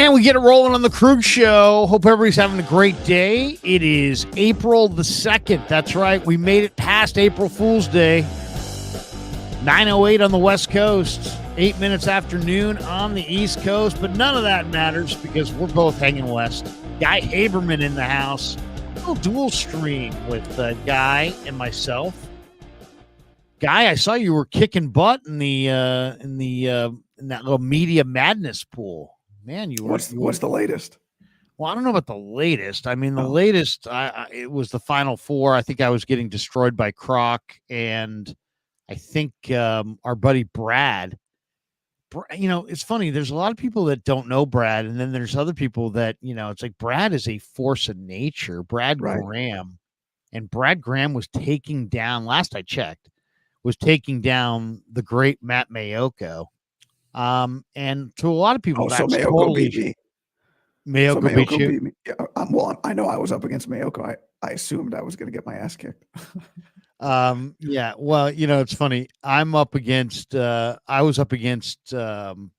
And we get it rolling on the Krueger Show. Hope everybody's having a great day. It is April the 2nd. That's right. We made it past April Fool's Day. 9:08 on the West Coast. 8 minutes after noon on the East Coast. But none of that matters because we're both hanging west. Guy Haberman in the house. A little dual stream with Guy and myself. Guy, I saw you were kicking butt in that little media madness pool. Man, what's the latest? Well, I don't know about the latest. I mean, the latest, it was the Final Four. I think I was getting destroyed by Croc, and I think our buddy Brad. It's funny. There's a lot of people that don't know Brad, and then there's other people that it's like Brad is a force of nature. Brad Graham, and Brad Graham was taking down. Last I checked, was taking down the great Matt Mayoko. And to a lot of people, that's Mayoko totally beat me. Mayoko beat you. Beat me. Yeah, well, I know I was up against Mayoko. I assumed I was going to get my ass kicked. Yeah. Well, it's funny. I was up against the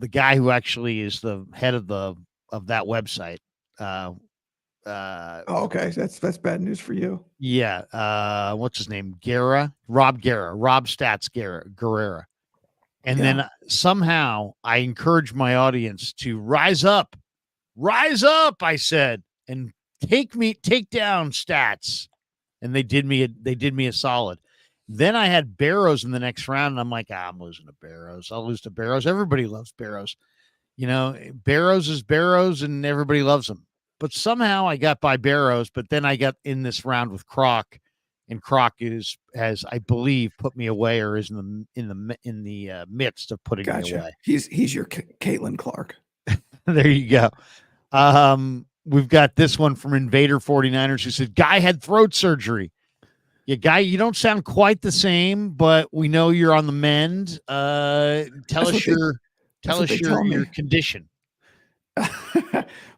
guy who actually is the head of that website. Okay, that's bad news for you. Yeah. What's his name? Rob Stats Guerrera. And then somehow I encouraged my audience to rise up, I said, and take down Stats. And they did me a solid. Then I had Barrows in the next round, and I'm like, I'm losing to Barrows. I'll lose to Barrows. Everybody loves Barrows. Barrows is Barrows, and everybody loves him. But somehow I got by Barrows, but then I got in this round with Croc. And Croc has, I believe, put me away, or is in the midst of putting me away. He's your Caitlin Clark. There you go. We've got this one from Invader 49ers who said, "Guy had throat surgery." Yeah, Guy, you don't sound quite the same, but we know you're on the mend. Tell us your condition.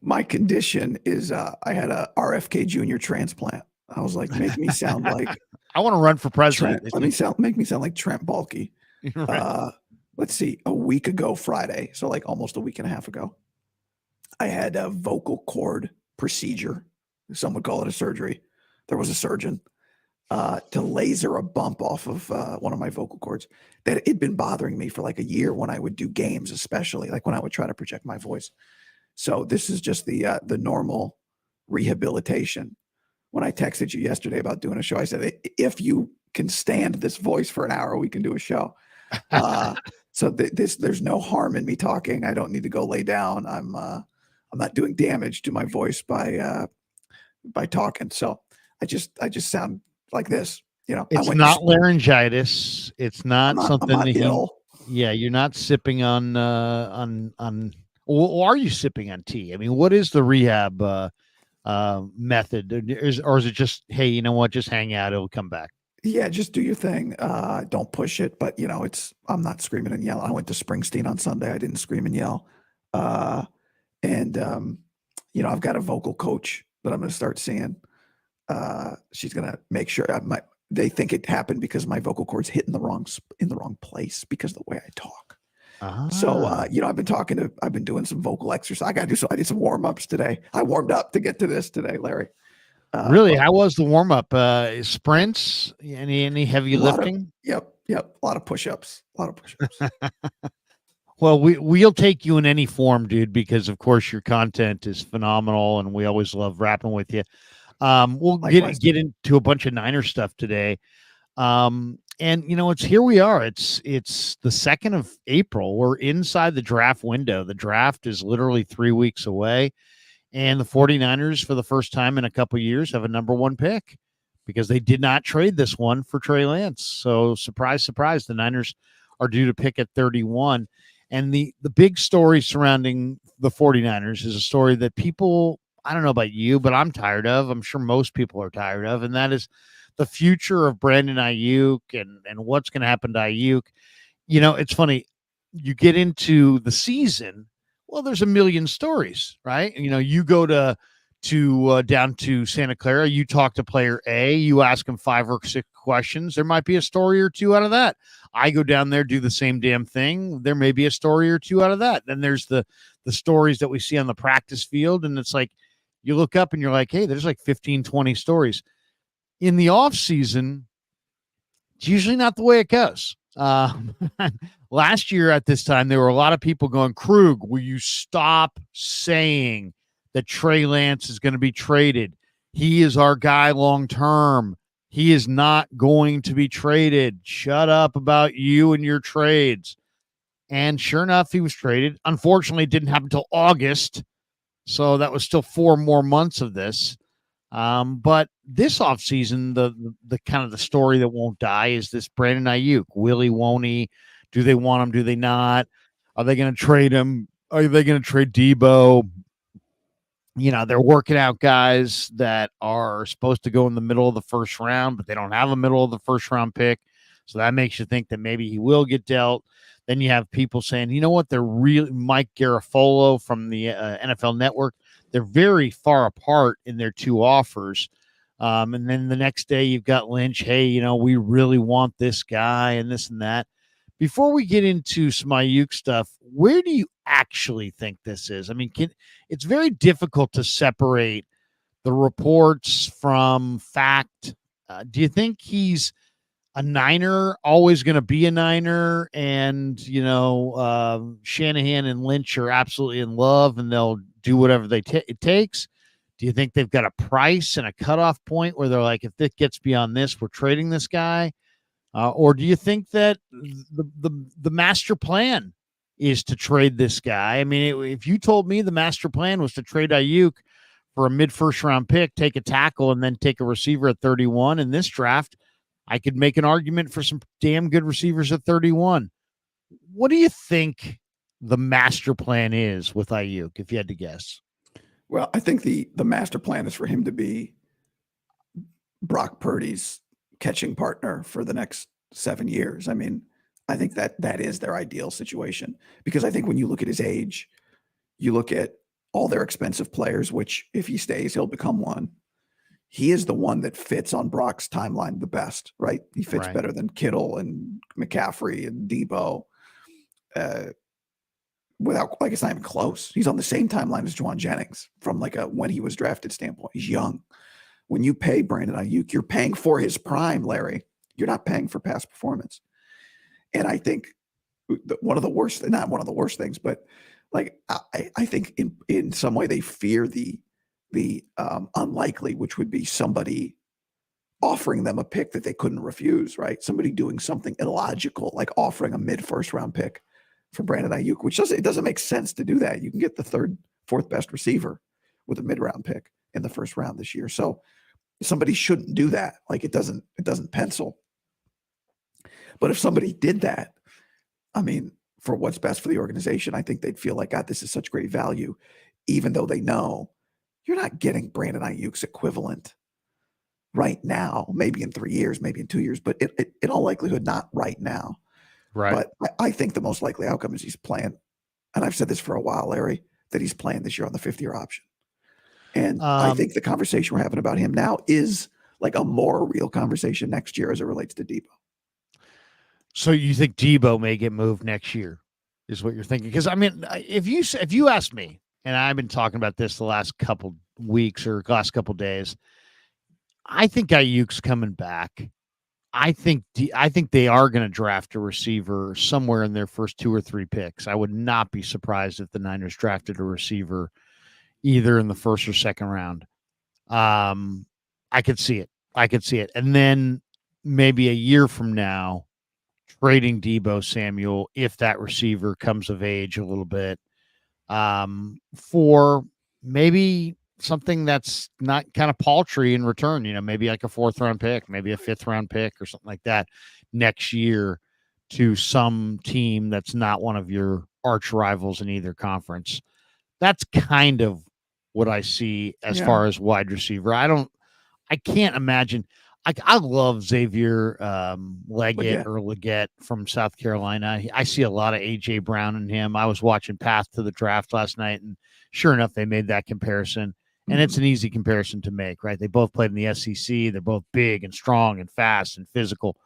My condition is I had a RFK Jr. transplant. I was like, make me sound like I want to run for president. Make me sound like Trent Baalke. Right. Let's see, a week ago Friday, so like almost a week and a half ago, I had a vocal cord procedure. Some would call it a surgery. There was a surgeon to laser a bump off of one of my vocal cords that had been bothering me for like a year when I would do games, especially like when I would try to project my voice. So this is just the normal rehabilitation. When I texted you yesterday about doing a show, I said, if you can stand this voice for an hour, we can do a show. So there's no harm in me talking. I don't need to go lay down. I'm not doing damage to my voice by talking. So I just sound like this. It's not laryngitis. It's not something I'm not ill. Yeah, you're not sipping on. Or are you sipping on tea? I mean, what is the rehab method? Or is it just, hey, you know what? Just hang out. It'll come back. Yeah, just do your thing. Don't push it. But I'm not screaming and yelling. I went to Springsteen on Sunday. I didn't scream and yell. And I've got a vocal coach that I'm going to start seeing. She's going to make sure they think it happened because my vocal cords hit in the wrong place because of the way I talk. So, I've been doing some vocal exercise. I did some warm-ups today. I warmed up to get to this today, Larry. Really? How was the warm-up? Sprints? Any heavy lifting? Yep. A lot of push-ups. Well, we'll take you in any form, dude, because of course your content is phenomenal and we always love rapping with you. We'll get into a bunch of Niner stuff today. And it's here we are. It's the 2nd of April. We're inside the draft window. The draft is literally 3 weeks away. And the 49ers, for the first time in a couple of years, have a number 1 pick because they did not trade this one for Trey Lance. So surprise, surprise, the Niners are due to pick at 31. And the big story surrounding the 49ers is a story that people, I don't know about you, but I'm tired of. I'm sure most people are tired of. And that is the future of Brandon Aiyuk and what's going to happen to Aiyuk. It's funny. You get into the season, well, there's a million stories, right? You go to down to Santa Clara, you talk to player A, you ask him 5 or 6 questions. There might be a story or 2 out of that. I go down there, do the same damn thing. There may be a story or 2 out of that. Then there's the the stories that we see on the practice field. And it's like, you look up and you're like, hey, there's like 15, 20 stories. In the off season, it's usually not the way it goes. Last year at this time, there were a lot of people going, Krug, will you stop saying that Trey Lance is going to be traded? He is our guy long term. He is not going to be traded. Shut up about you and your trades. And sure enough, he was traded. Unfortunately, it didn't happen until August. So that was still 4 more months of this. But this offseason, the kind of the story that won't die is this Brandon Aiyuk. Will he, won't he? Do they want him? Do they not? Are they going to trade him? Are they going to trade Deebo? They're working out guys that are supposed to go in the middle of the first round, but they don't have a middle of the first round pick. So that makes you think that maybe he will get dealt. Then you have people saying, you know what? They're really Mike Garafolo from the NFL Network. They're very far apart in their 2 offers. And then the next day you've got Lynch. Hey, we really want this guy and this and that. Before we get into some Aiyuk stuff, where do you actually think this is? I mean, it's very difficult to separate the reports from fact. Do you think he's a Niner, always going to be a Niner, and Shanahan and Lynch are absolutely in love and they'll do whatever it takes? Do you think they've got a price and a cutoff point where they're like, if this gets beyond this, we're trading this guy? Or do you think that the master plan is to trade this guy? I mean, if you told me the master plan was to trade Aiyuk for a mid-first round pick, take a tackle, and then take a receiver at 31 in this draft, I could make an argument for some damn good receivers at 31. What do you think the master plan is with Aiyuk, if you had to guess? Well, I think the master plan is for him to be Brock Purdy's catching partner for the next 7 years. I mean, I think that is their ideal situation, because I think when you look at his age, you look at all their expensive players, which if he stays, he'll become one. He is the one that fits on Brock's timeline the best, right? He fits better than Kittle and McCaffrey and Deebo. It's not even close. He's on the same timeline as Juwan Jennings from like a when he was drafted standpoint. He's young. When you pay Brandon Aiyuk, you're paying for his prime, Larry. You're not paying for past performance. And I think one of the worst, not one of the worst things, but like I think in some way they fear the unlikely, which would be somebody offering them a pick that they couldn't refuse, right? Somebody doing something illogical, like offering a mid-first round pick for Brandon Aiyuk, which doesn't make sense to do that. You can get the 3rd, 4th best receiver with a mid-round pick in the first round this year. So somebody shouldn't do that. Like it doesn't pencil. But if somebody did that, I mean, for what's best for the organization, I think they'd feel like, God, this is such great value, even though they know you're not getting Brandon Aiyuk's equivalent right now, maybe in 3 years, maybe in 2 years, but in all likelihood, not right now. Right. But I think the most likely outcome is he's playing, and I've said this for a while, Larry, that he's playing this year on the 5th-year option. And I think the conversation we're having about him now is like a more real conversation next year as it relates to Deebo. So you think Deebo may get moved next year is what you're thinking? Because, I mean, if you ask me, and I've been talking about this the last couple weeks or last couple days, I think Aiyuk's coming back. I think they are going to draft a receiver somewhere in their first 2 or 3 picks. I would not be surprised if the Niners drafted a receiver either in the 1st or 2nd round. I could see it. And then maybe a year from now, trading Deebo Samuel, if that receiver comes of age a little bit, for maybe something that's not kind of paltry in return, maybe like a 4th round pick, maybe a 5th round pick or something like that next year to some team that's not one of your arch rivals in either conference. That's kind of what I see as far as wide receiver. I can't imagine. I love Xavier Legette from South Carolina. I see a lot of A.J. Brown in him. I was watching Path to the Draft last night, and sure enough, they made that comparison. And it's an easy comparison to make, right? They both played in the SEC. They're both big and strong and fast and physical.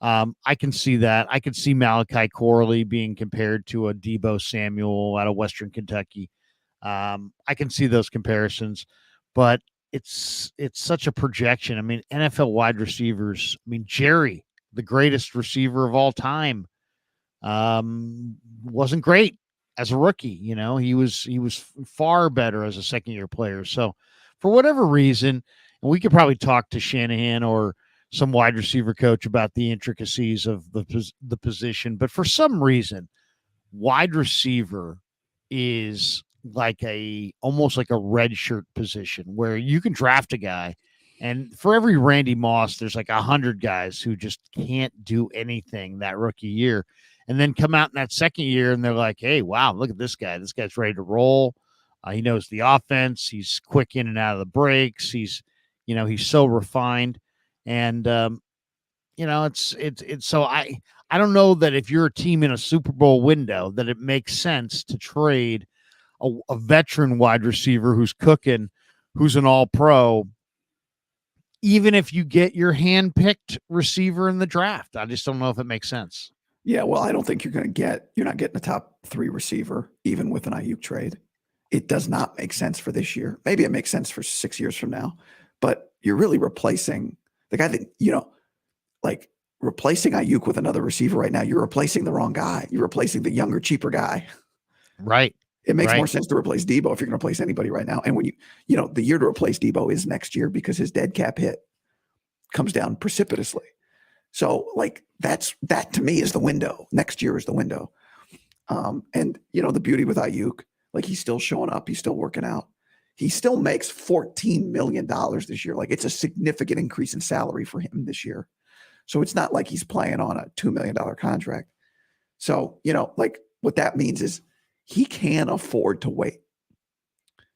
I can see that. I could see Malachi Corley being compared to a Deebo Samuel out of Western Kentucky. I can see those comparisons, but it's such a projection. I mean, NFL wide receivers. I mean, Jerry, the greatest receiver of all time, wasn't great as a rookie. He was far better as a second year player. So, for whatever reason, and we could probably talk to Shanahan or some wide receiver coach about the intricacies of the position, but for some reason, wide receiver is like almost like a red shirt position where you can draft a guy, and for every Randy Moss there's like 100 guys who just can't do anything that rookie year, and then come out in that second year and they're like, hey, wow, look at this guy's ready to roll. He knows the offense, he's quick in and out of the breaks, he's so refined. And it's so I don't know that if you're a team in a Super Bowl window that it makes sense to trade a veteran wide receiver who's cooking, who's an all pro, even if you get your hand-picked receiver in the draft. I just don't know if it makes sense. Yeah, well, I don't think you're not getting a top 3 receiver, even with an Aiyuk trade. It does not make sense for this year. Maybe it makes sense for 6 years from now, but you're really replacing the guy that, like replacing Aiyuk with another receiver right now. You're replacing the wrong guy. You're replacing the younger, cheaper guy. Right. It makes more sense to replace Deebo if you're going to replace anybody right now. And when the year to replace Deebo is next year because his dead cap hit comes down precipitously. So like that to me is the window. Next year is the window. And the beauty with Aiyuk, like he's still showing up. He's still working out. He still makes $14 million this year. Like it's a significant increase in salary for him this year. So it's not like he's playing on a $2 million contract. So, like what that means is he can afford to wait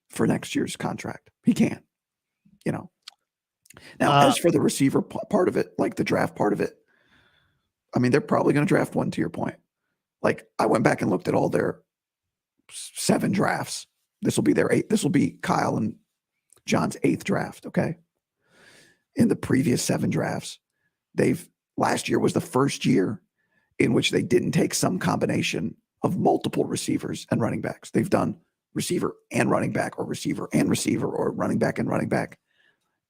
for next year's contract. He can, Now, as for the receiver part of it, like the draft part of it, I mean, they're probably going to draft one, to your point. Like I went back and looked at all their 7 drafts. This will be their 8th. This will be Kyle and John's 8th draft. Okay. In the previous 7 drafts, last year was the first year in which they didn't take some combination of multiple receivers and running backs. They've done receiver and running back, or receiver and receiver, or running back and running back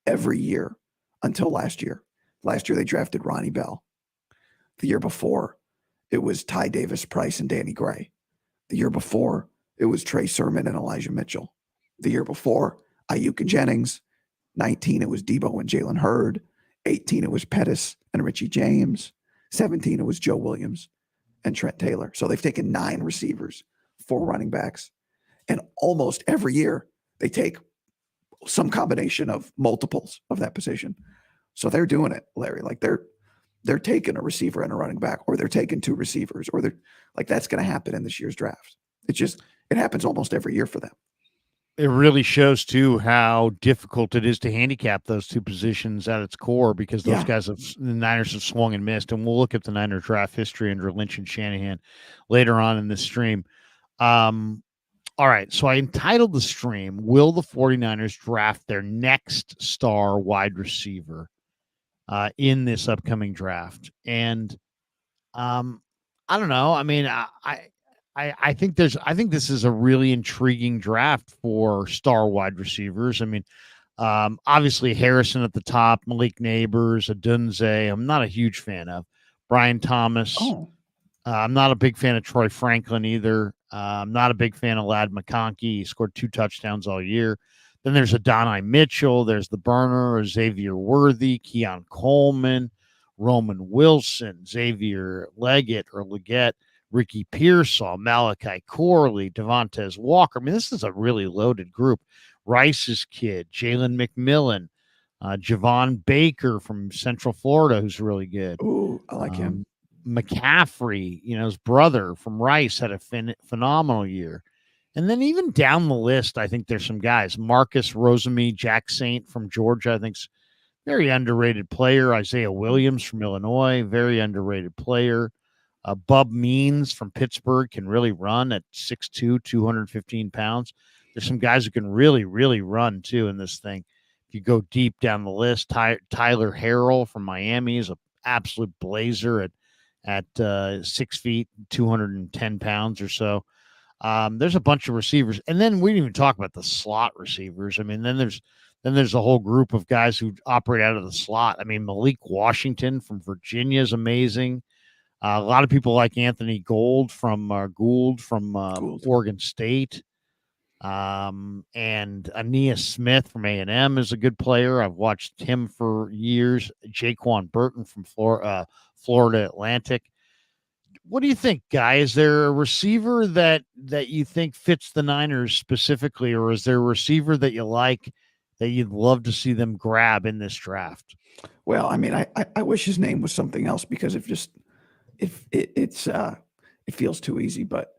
every year until last year. Last year, they drafted Ronnie Bell. The year before, it was Ty Davis Price and Danny Gray. The year before, it was Trey Sermon and Elijah Mitchell. The year before, Aiyuk and Jennings. 19, it was Deebo and Jalen Hurd. 18, it was Pettis and Richie James. 17, it was Joe Williams and Trent Taylor. So they've taken 9 receivers, 4 running backs. And almost every year, they take some combination of multiples of that position. So they're doing it, Larry. Like they're taking a receiver and a running back, or they're taking 2 receivers, or they're like, that's going to happen in this year's draft. It happens almost every year for them. It really shows too how difficult it is to handicap those 2 positions at its core, because those guys the Niners have swung and missed. And we'll look at the Niner draft history under Lynch and Shanahan later on in this stream. All right. So I entitled the stream, Will the 49ers draft their next star wide receiver in this upcoming draft? And I don't know. I mean, I think this is a really intriguing draft for star wide receivers. I mean, obviously Harrison at the top, Malik Neighbors, Adunze, I'm not a huge fan of. Brian Thomas. I'm not a big fan of Troy Franklin either. I'm not a big fan of Ladd McConkey. He scored 2 touchdowns all year. Then there's Adonai Mitchell. There's the burner, Xavier Worthy, Keon Coleman, Roman Wilson, Xavier Legette, Ricky Pearsall, Malachi Corley, Devontae Walker. I mean, this is a really loaded group. Rice's kid, Jalen McMillan, Javon Baker from Central Florida, who's really good. Ooh, I like him. McCaffrey, his brother from Rice, had a phenomenal year. And then even down the list, I think there's some guys. Marcus Rosemy, Jack Saint from Georgia, I think's very underrated player. Isaiah Williams from Illinois, very underrated player. Bub Means from Pittsburgh can really run at 6'2", 215 pounds. There's some guys who can really, really run, too, in this thing. If you go deep down the list, Tyler Harrell from Miami is absolute blazer at 6 feet, 210 pounds or so. There's a bunch of receivers, and then we didn't even talk about the slot receivers. I mean, then there's a whole group of guys who operate out of the slot. I mean, Malik Washington from Virginia is amazing. A lot of people like Anthony Gould from Gould. Oregon State. And Aeneas Smith from A&M is a good player. I've watched him for years. Jaquan Burton from Florida Atlantic. What do you think, Guy? Is there a receiver that you think fits the Niners specifically, or is there a receiver that you like that you'd love to see them grab in this draft? Well, I mean, I wish his name was something else because it feels too easy, but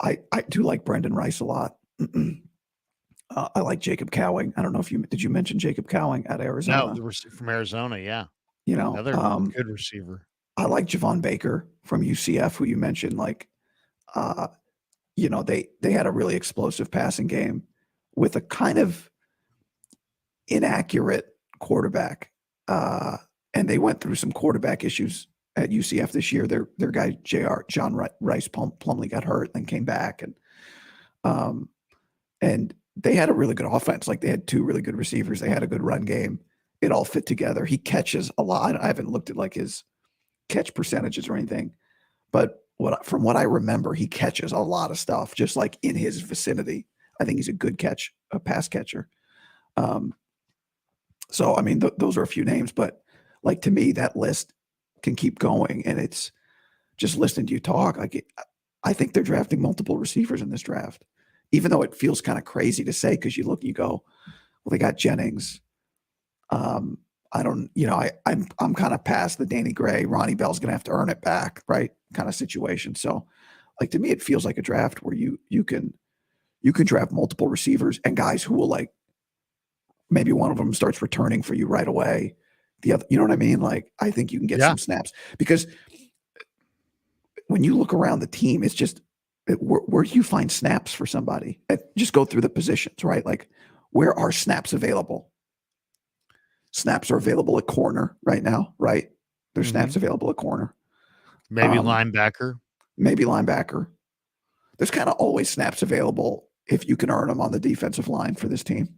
I do like Brendan Rice a lot. I like Jacob Cowing. I don't know if did you mention Jacob Cowing at Arizona? No, from Arizona, yeah. You know, another good receiver. I like Javon Baker from UCF, who you mentioned. Like, they had a really explosive passing game with a kind of inaccurate quarterback, and they went through some quarterback issues at UCF this year. Their guy John Rice Plumlee got hurt, then came back, and they had a really good offense. Like, they had two really good receivers. They had a good run game. It all fit together. He catches a lot. I haven't looked at like his catch percentages or anything, but from what I remember, he catches a lot of stuff just like in his vicinity. I think he's a pass catcher. So, I mean, those are a few names, but like, to me, that list can keep going. And it's just listening to you talk. Like, I think they're drafting multiple receivers in this draft, even though it feels kind of crazy to say, because you look, you go, well, they got Jennings. I don't, I'm kind of past the Danny Gray, Ronnie Bell's going to have to earn it back, right? Kind of situation. So, like, to me, it feels like a draft where you can draft multiple receivers and guys who will, like, maybe one of them starts returning for you right away. The other, you know what I mean? Like, I think you can get some snaps, because when you look around the team, it's just where do you find snaps for somebody? Just go through the positions, right? Like, where are snaps available? Snaps are available at corner right now, right? There's snaps available at corner. Maybe linebacker. There's kind of always snaps available if you can earn them on the defensive line for this team.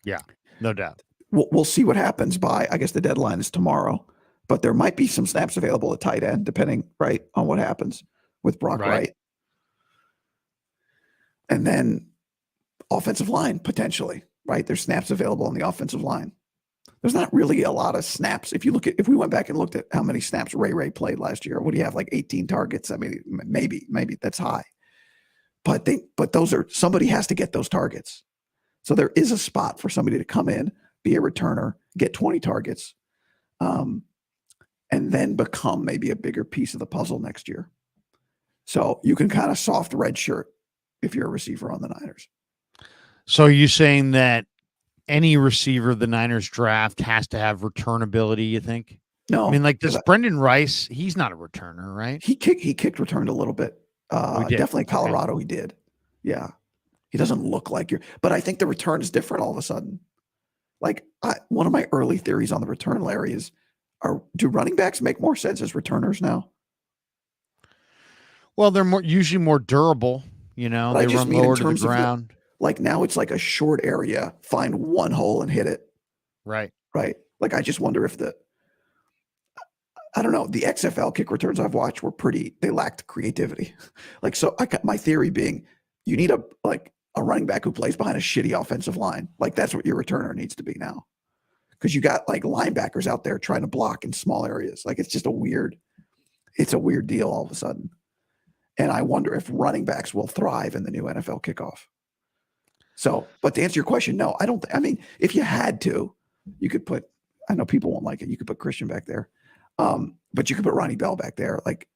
Yeah, no doubt. We'll see what happens I guess the deadline is tomorrow, but there might be some snaps available at tight end, depending, right, on what happens with Brock Wright. And then offensive line, potentially, right? There's snaps available on the offensive line. There's not really a lot of snaps. If we went back and looked at how many snaps Ray played last year, what do you have, like 18 targets? I mean, maybe that's high. But somebody has to get those targets. So there is a spot for somebody to come in, be a returner, get 20 targets, and then become maybe a bigger piece of the puzzle next year. So you can kind of soft red shirt if you're a receiver on the Niners. So are you saying that any receiver the Niners draft has to have return ability, you think? No. I mean, like, this Brendan Rice, he's not a returner, right? He returned a little bit. Definitely Colorado, he did. Yeah. He doesn't look like but I think the return is different all of a sudden. Like, one of my early theories on the return, Larry, is do running backs make more sense as returners now? Well, they're usually more durable, they run lower to the ground. Like, now it's like a short area, find one hole and hit it. Right. Like, I just wonder if I don't know, the XFL kick returns I've watched they lacked creativity. Like, so my theory being, you need a running back who plays behind a shitty offensive line. Like, that's what your returner needs to be now. Because you got, like, linebackers out there trying to block in small areas. Like, it's a weird deal all of a sudden. And I wonder if running backs will thrive in the new NFL kickoff. So, but to answer your question, no, I don't. I mean, if you had to, you could put, I know people won't like it, you could put Christian back there. But you could put Ronnie Bell back there. Like,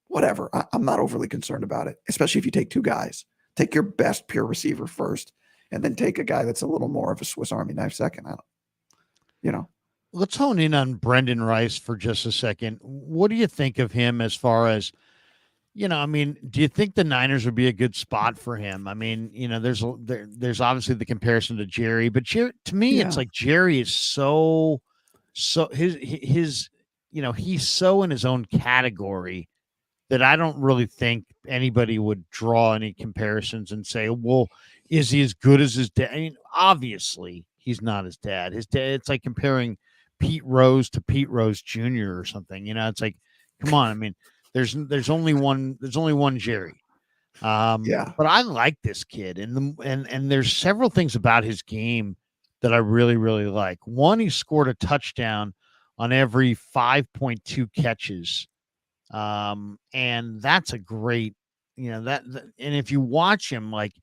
whatever. I'm not overly concerned about it, especially if you take two guys. Take your best pure receiver first, and then take a guy that's a little more of a Swiss Army knife second. Let's hone in on Brendan Rice for just a second. What do you think of him as far as, I mean, do you think the Niners would be a good spot for him? I mean, there's obviously the comparison to Jerry, but to me, it's like Jerry is so his he's so in his own category that I don't really think anybody would draw any comparisons and say, well, is he as good as his dad? I mean, obviously, he's not his dad. His dad, it's like comparing Pete Rose to Pete Rose Jr. or something. It's like, come on. I mean, there's only one Jerry. Yeah. But I like this kid, and there's several things about his game that I really, really like. One, he scored a touchdown on every 5.2 catches, and that's a great, and if you watch him, like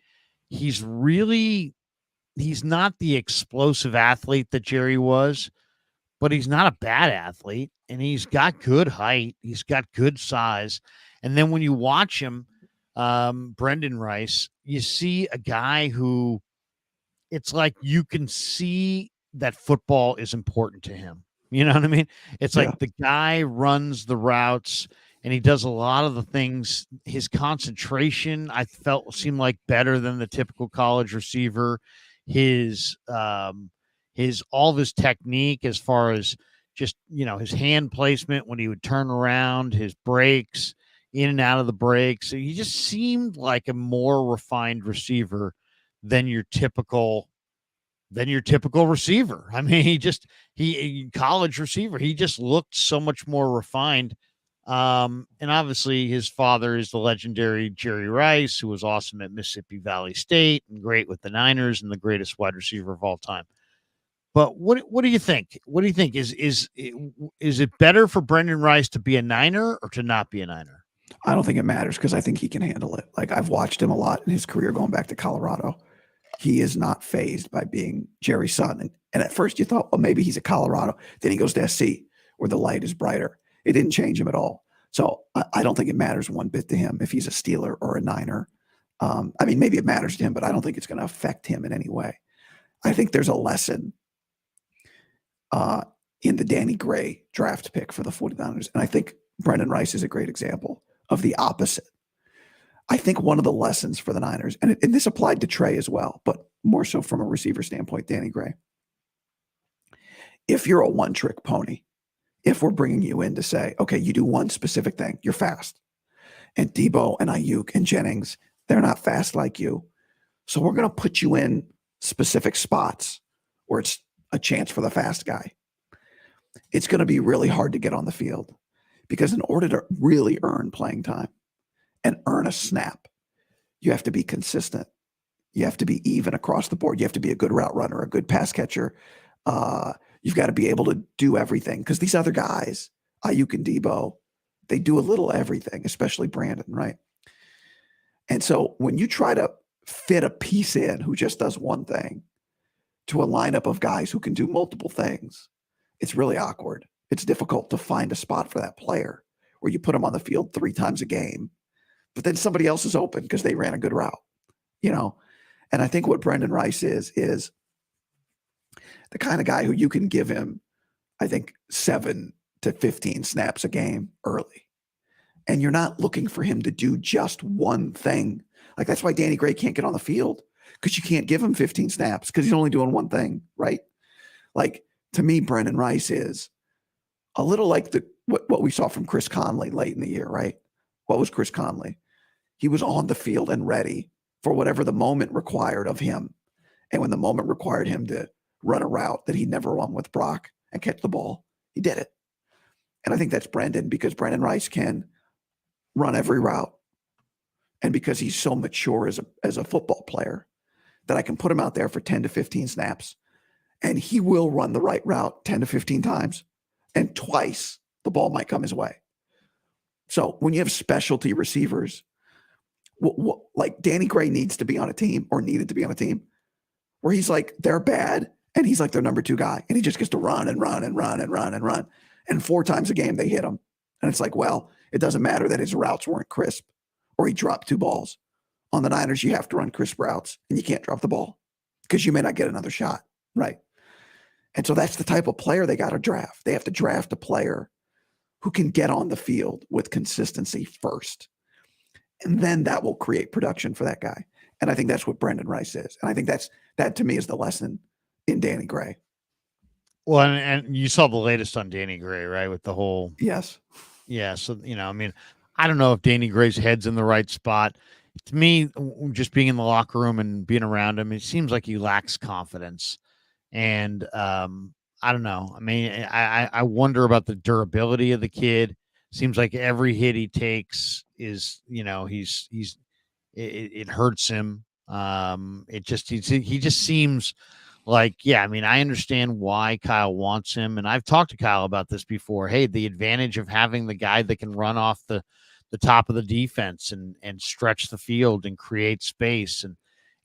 he's not the explosive athlete that Jerry was, but he's not a bad athlete, and he's got good height, he's got good size, and then when you watch him, Brendan Rice, you see a guy who it's like you can see that football is important to him. You know what I mean? It's like Yeah. the guy runs the routes and he does a lot of the things. His concentration, I felt, seemed like better than the typical college receiver. His all of his technique as far as just, his hand placement when he would turn around, his breaks, in and out of the breaks. So he just seemed like a more refined receiver than your typical receiver. I mean, he college receiver. He just looked so much more refined. And obviously his father is the legendary Jerry Rice, who was awesome at Mississippi Valley State and great with the Niners and the greatest wide receiver of all time. But what do you think? What do you think? Is it better for Brendan Rice to be a Niner or to not be a Niner? I don't think it matters because I think he can handle it. Like I've watched him a lot in his career going back to Colorado. He is not fazed by being Jerry's son. And at first you thought, well, maybe he's at Colorado. Then he goes to SC where the light is brighter. It didn't change him at all. So I don't think it matters one bit to him if he's a Steeler or a Niner. I mean, maybe it matters to him, but I don't think it's going to affect him in any way. I think there's a lesson in the Danny Gray draft pick for the 49ers. And I think Brendan Rice is a great example of the opposite. I think one of the lessons for the Niners, and this applied to Trey as well, but more so from a receiver standpoint, Danny Gray. If you're a one-trick pony, if we're bringing you in to say, okay, you do one specific thing, you're fast. And Deebo and Aiyuk and Jennings, they're not fast like you. So we're going to put you in specific spots where it's a chance for the fast guy. It's going to be really hard to get on the field because in order to really earn playing time and earn a snap, you have to be consistent. You have to be even across the board. You have to be a good route runner, a good pass catcher. You've got to be able to do everything because these other guys, Aiyuk and Deebo, they do a little everything, especially Brandon, right? And so when you try to fit a piece in who just does one thing to a lineup of guys who can do multiple things, it's really awkward. It's difficult to find a spot for that player where you put them on the field 3 times a game, but then somebody else is open because they ran a good route, And I think what Brendan Rice is the kind of guy who you can give him, I think, 7 to 15 snaps a game early. And you're not looking for him to do just one thing. Like that's why Danny Gray can't get on the field because you can't give him 15 snaps because he's only doing one thing, right? Like to me, Brendan Rice is a little like what we saw from Chris Conley late in the year, right? What was Chris Conley? He was on the field and ready for whatever the moment required of him. And when the moment required him to run a route that he'd never run with Brock and catch the ball, he did it. And I think that's Brendan because Brendan Rice can run every route. And because he's so mature as a football player that I can put him out there for 10 to 15 snaps and he will run the right route 10 to 15 times. And twice the ball might come his way. So when you have specialty receivers, like Danny Gray needs to be on a team or needed to be on a team where he's like, they're bad. And he's like their number 2 guy. And he just gets to run and run and run and run and run. And 4 times a game they hit him. And it's like, well, it doesn't matter that his routes weren't crisp or he dropped 2 balls. On the Niners, you have to run crisp routes and you can't drop the ball because you may not get another shot. Right. And so that's the type of player they got to draft. They have to draft a player who can get on the field with consistency first. And then that will create production for that guy. And I think that's what Brendan Rice is. And I think that to me is the lesson in Danny Gray. Well, and you saw the latest on Danny Gray, right? With the whole, Yes. yeah. So, I mean, I don't know if Danny Gray's head's in the right spot. To me, just being in the locker room and being around him, it seems like he lacks confidence. And I don't know. I mean, I wonder about the durability of the kid. Seems like every hit he takes is, it hurts him. He just seems like, yeah, I mean, I understand why Kyle wants him, and I've talked to Kyle about this before. Hey, the advantage of having the guy that can run off the top of the defense and stretch the field and create space,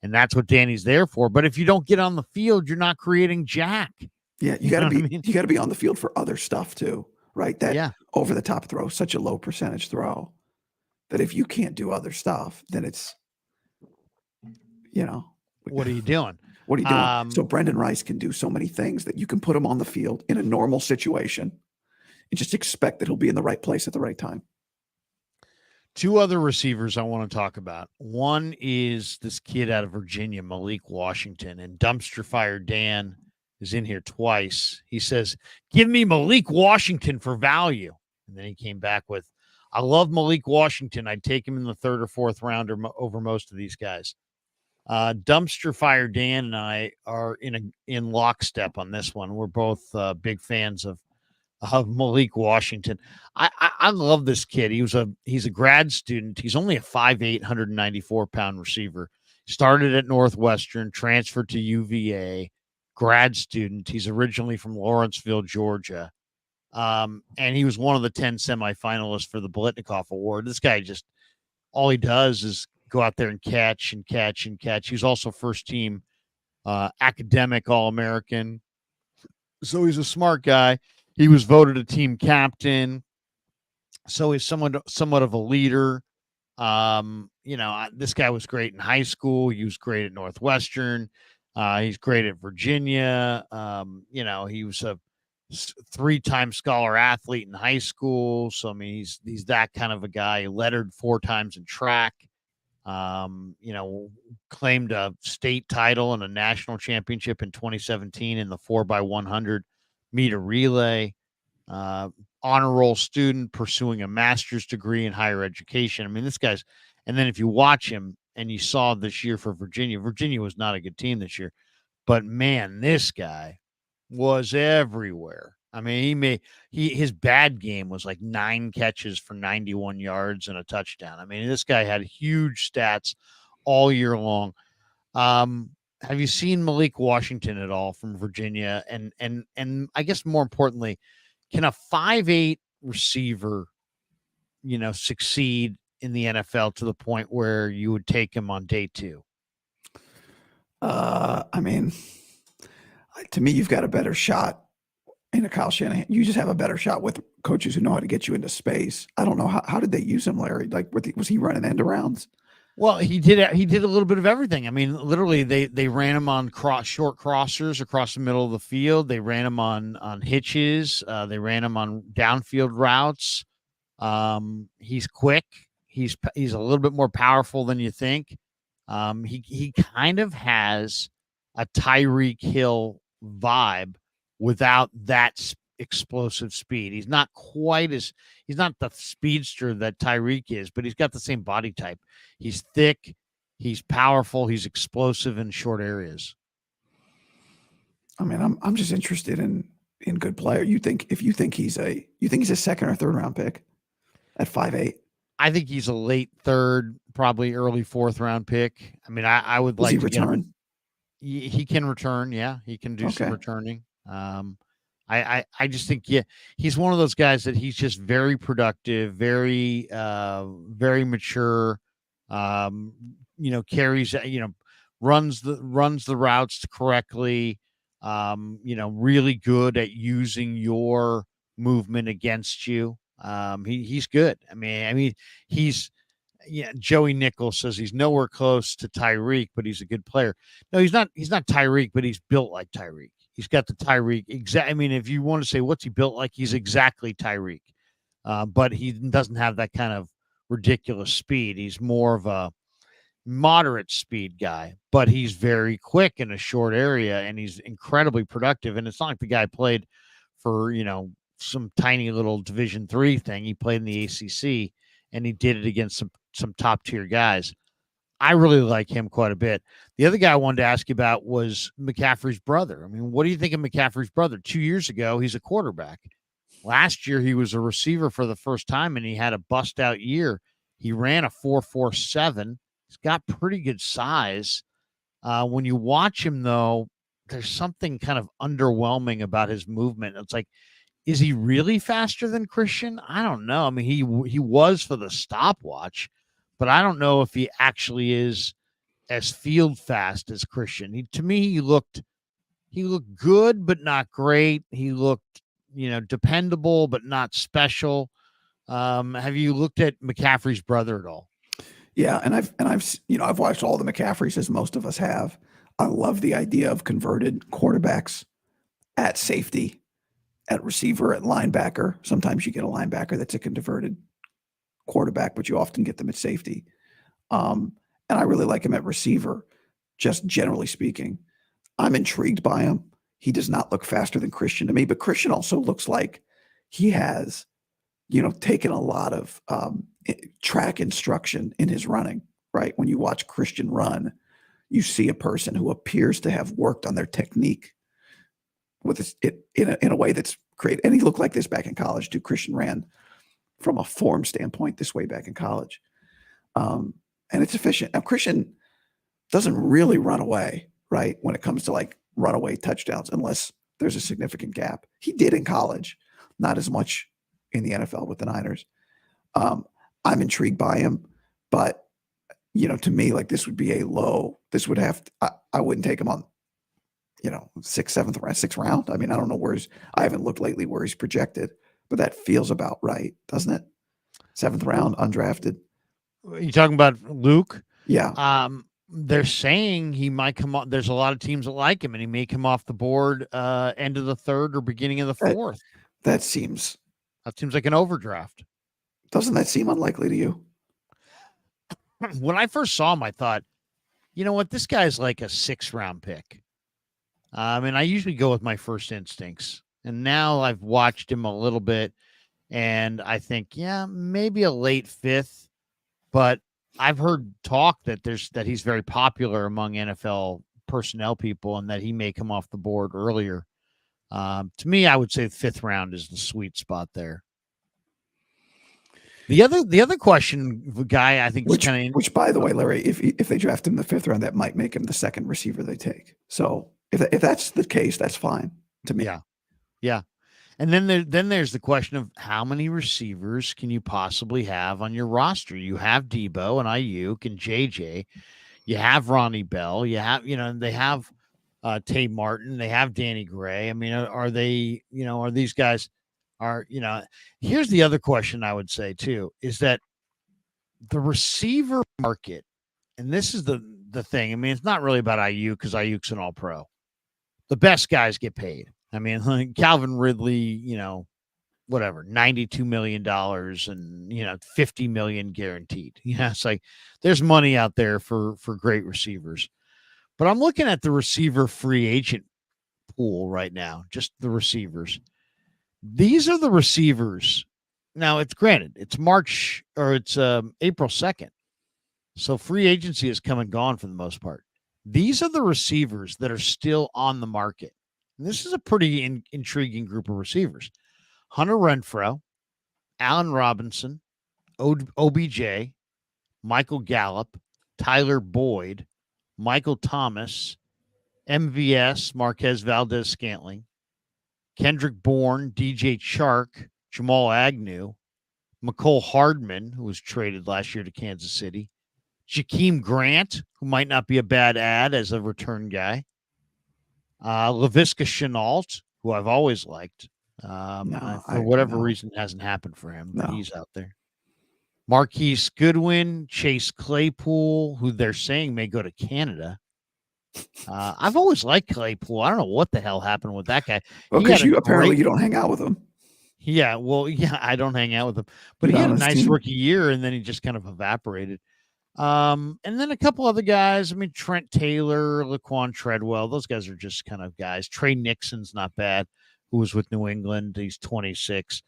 and that's what Danny's there for. But if you don't get on the field, you're not creating jack. Yeah, You know what I mean? you got to be on the field for other stuff too, right? That Yeah. over the top throw, such a low percentage throw that if you can't do other stuff, then it's, What are you doing? what are you doing? So Brendan Rice can do so many things that you can put him on the field in a normal situation and just expect that he'll be in the right place at the right time. Two other receivers I want to talk about. One is this kid out of Virginia, Malik Washington, and Dumpster Fire Dan is in here twice. He says, "Give me Malik Washington for value." And then he came back with, "I love Malik Washington. I'd take him in the third or fourth round over most of these guys." Dumpster Fire Dan and I are in lockstep on this one. We're both big fans of Malik Washington. I love this kid. He's a grad student. He's only a 5'8", 194-pound receiver. Started at Northwestern, transferred to UVA, grad student. He's originally from Lawrenceville, Georgia. And he was one of the 10 semifinalists for the Blitnikoff Award. This guy just, all he does is go out there and catch and catch and catch. He's also first team academic All-American. So he's a smart guy. He was voted a team captain. So he's somewhat of a leader. This guy was great in high school. He was great at Northwestern. He's great at Virginia. He was a 3-time scholar athlete in high school. So I mean, he's that kind of a guy. He lettered 4 times in track. Claimed a state title and a national championship in 2017 in the 4x100 meter relay. Honor roll student pursuing a master's degree in higher education. I mean, this guy's, and then if you watch him and you saw this year for Virginia was not a good team this year, but man, this guy was everywhere. I mean, his bad game was like 9 catches for 91 yards and a touchdown. I mean, this guy had huge stats all year long. Have you seen Malik Washington at all from Virginia? And I guess more importantly, can a 5'8" receiver, succeed in the NFL to the point where you would take him on day 2? I mean, to me, you've got a better shot in a Kyle Shanahan. You just have a better shot with coaches who know how to get you into space. I don't know how did they use him, Larry? Like, was he running end arounds? Well, he did a little bit of everything. I mean, literally, they ran him on short crossers across the middle of the field. They ran him on hitches. They ran him on downfield routes. He's quick. He's a little bit more powerful than you think. He kind of has a Tyreek Hill vibe without that explosive speed. He's not the speedster that Tyreek is, but he's got the same body type. He's thick, he's powerful, he's explosive in short areas. I mean, I'm just interested in good player. You think he's a second or third round pick at 5'8"? I think he's a late third, probably early fourth round pick. I mean, I would like to return. He can return. Yeah, he can do some returning. I just think, he's one of those guys that he's just very productive, very mature. Carries, runs the routes correctly. Really good at using your movement against you. He's good. I mean, Joey Nichols says he's nowhere close to Tyreek, but he's a good player. No, he's not Tyreek, but he's built like Tyreek. He's got the Tyreek. I mean, if you want to say what's he built like, he's exactly Tyreek. But he doesn't have that kind of ridiculous speed. He's more of a moderate speed guy, but he's very quick in a short area and he's incredibly productive. And it's not like the guy played for, some tiny little Division III thing. He played in the ACC and he did it against some top tier guys. I really like him quite a bit. The other guy I wanted to ask you about was McCaffrey's brother. I mean, what do you think of McCaffrey's brother? 2 years ago, he's a quarterback. Last year, he was a receiver for the first time, and he had a bust-out year. He ran a 4.47. He's got pretty good size. When you watch him, though, there's something kind of underwhelming about his movement. It's like, is he really faster than Christian? I don't know. I mean, he was for the stopwatch, but I don't know if he actually is as field fast as Christian. To me, he looked good, but not great. He looked, dependable, but not special. Have you looked at McCaffrey's brother at all? Yeah, and I've watched all the McCaffreys, as most of us have. I love the idea of converted quarterbacks at safety, at receiver, at linebacker. Sometimes you get a linebacker that's a converted quarterback, but you often get them at safety. And I really like him at receiver, just generally speaking. I'm intrigued by him. He does not look faster than Christian to me, but Christian also looks like he has, taken a lot of track instruction in his running, right? When you watch Christian run, you see a person who appears to have worked on their technique with it in a way that's great. And he looked like this back in college too. Christian ran from a form standpoint this way back in college. And it's efficient. Now, Christian doesn't really run away, right? When it comes to like runaway touchdowns, unless there's a significant gap. He did in college, not as much in the NFL with the Niners. I'm intrigued by him, but to me, like this would be this would have, I wouldn't take him on, 6th round. I mean, I don't know I haven't looked lately where he's projected, but that feels about right, doesn't it? 7th round, undrafted. You talking about Luke? Yeah. They're saying he might come on. There's a lot of teams that like him, and he may come off the board end of the 3rd or beginning of the 4th. That seems like an overdraft. Doesn't that seem unlikely to you? When I first saw him, I thought, you know what, this guy's like a 6th round pick. And I usually go with my first instincts. And now I've watched him a little bit, and I think, yeah, maybe a late 5th. But I've heard talk that he's very popular among NFL personnel people, and that he may come off the board earlier. To me, I would say the 5th round is the sweet spot there. The other question, the guy I think which by the way, Larry, if they draft him in the 5th round, that might make him the 2nd receiver they take. So if that's the case, that's fine to me. Yeah. And then there's the question of how many receivers can you possibly have on your roster? You have Deebo and Aiyuk and JJ. You have Ronnie Bell. You have, they have Tay Martin. They have Danny Gray. I mean, are they, are these guys here's the other question I would say too, is that the receiver market, and this is the thing. I mean, it's not really about Aiyuk because Ayuk's an all-pro. The best guys get paid. I mean, Calvin Ridley, whatever, $92 million and, $50 million guaranteed. It's like there's money out there for great receivers. But I'm looking at the receiver free agent pool right now, just the receivers. These are the receivers. Now, it's granted, it's March or it's April 2nd. So free agency has come and gone for the most part. These are the receivers that are still on the market. And this is a pretty intriguing group of receivers. Hunter Renfrow, Allen Robinson, OBJ, Michael Gallup, Tyler Boyd, Michael Thomas, MVS, Marquez Valdez-Scantling, Kendrick Bourne, DJ Chark, Jamal Agnew, McCole Hardman, who was traded last year to Kansas City, Jakeem Grant, who might not be a bad ad as a return guy, Laviska Shenault, who I've always liked. For whatever reason, it hasn't happened for him, but he's out there. Marquise Goodwin, Chase Claypool, who they're saying may go to Canada. I've always liked Claypool. I don't know what the hell happened with that guy. Well, because you don't hang out with him. Yeah, well, yeah, I don't hang out with him. But he had a nice rookie year, and then he just kind of evaporated. And then a couple other guys. I mean, Trent Taylor, Laquan Treadwell, those guys are just kind of guys. Trey Nixon's not bad, who was with New England. He's 26.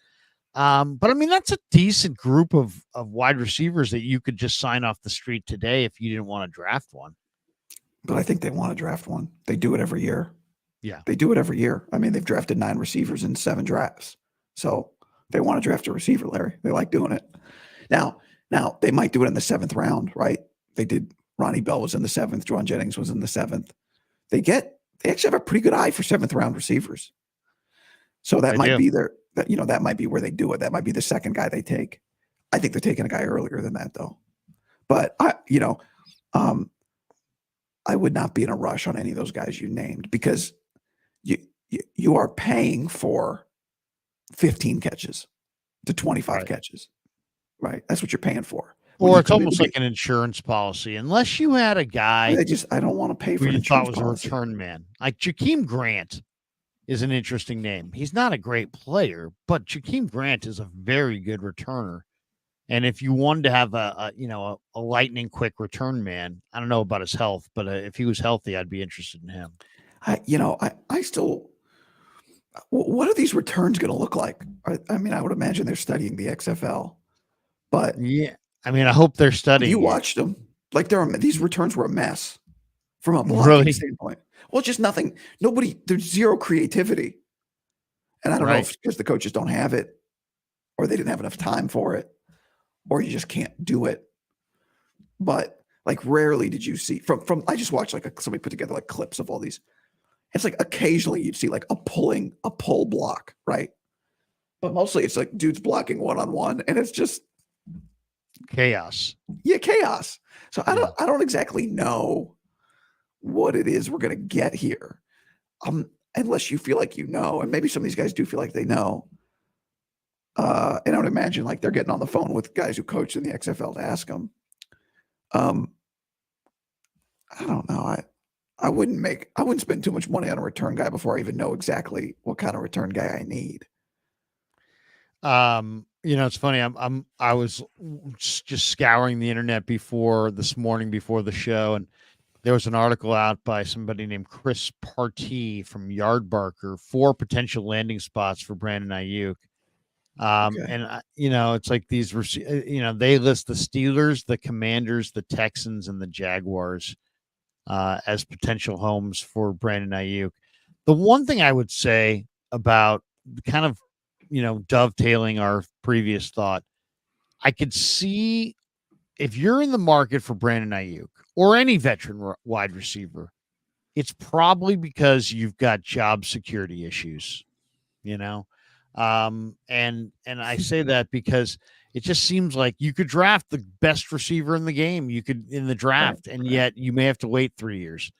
But I mean, that's a decent group of wide receivers that you could just sign off the street today if you didn't want to draft one. But I think they want to draft one. They do it every year. Yeah. They do it every year. I mean, they've drafted 9 receivers in 7 drafts. So they want to draft a receiver, Larry. They like doing it. Now they might do it in the 7th round, right? They did. Ronnie Bell was in the 7th. Juwan Jennings was in the 7th. They actually have a pretty good eye for 7th round receivers. So that might be that might be where they do it. That might be the second guy they take. I think they're taking a guy earlier than that though. But I would not be in a rush on any of those guys you named because you are paying for 15 catches to 25 catches, right? That's what you're paying for. Or it's almost like an insurance policy, unless you had a guy. I don't want to pay for who an you insurance thought was policy. a return man. Like Jakeem Grant is an interesting name. He's not a great player, but Jakeem Grant is a very good returner. And if you wanted to have a lightning quick return man, I don't know about his health, but if he was healthy, I'd be interested in him. I still. What are these returns going to look like? I mean, I would imagine they're studying the XFL, but yeah, I mean, I hope they're studying. You watched them, like these returns were a mess from a blocking standpoint. Well, just nothing. There's zero creativity, and I don't know if it's because the coaches don't have it, or they didn't have enough time for it, or you just can't do it. But like, rarely did you see from. I just watched somebody put together like clips of all these. It's like occasionally you'd see like a pull block, right? But mostly it's like dudes blocking one-on-one, and it's just chaos. Yeah, chaos. So I don't exactly know what it is we're going to get here, unless you feel like you know, and maybe some of these guys do feel like they know. And I would imagine like they're getting on the phone with guys who coach in the XFL to ask them. I don't know. I wouldn't spend too much money on a return guy before I even know exactly what kind of return guy I need. It's funny. I was just scouring the internet this morning before the show, and there was an article out by somebody named Chris Purdy from Yardbarker, 4 potential landing spots for Brandon Aiyuk. And it's like these, they list the Steelers, the Commanders, the Texans, and the Jaguars as potential homes for Brandon Aiyuk. The one thing I would say about kind of, dovetailing our previous thought, I could see if you're in the market for Brandon Aiyuk or any veteran wide receiver, it's probably because you've got job security issues, and I say that because it just seems like you could draft the best receiver in the game. You could in the draft, and yet you may have to wait 3 years.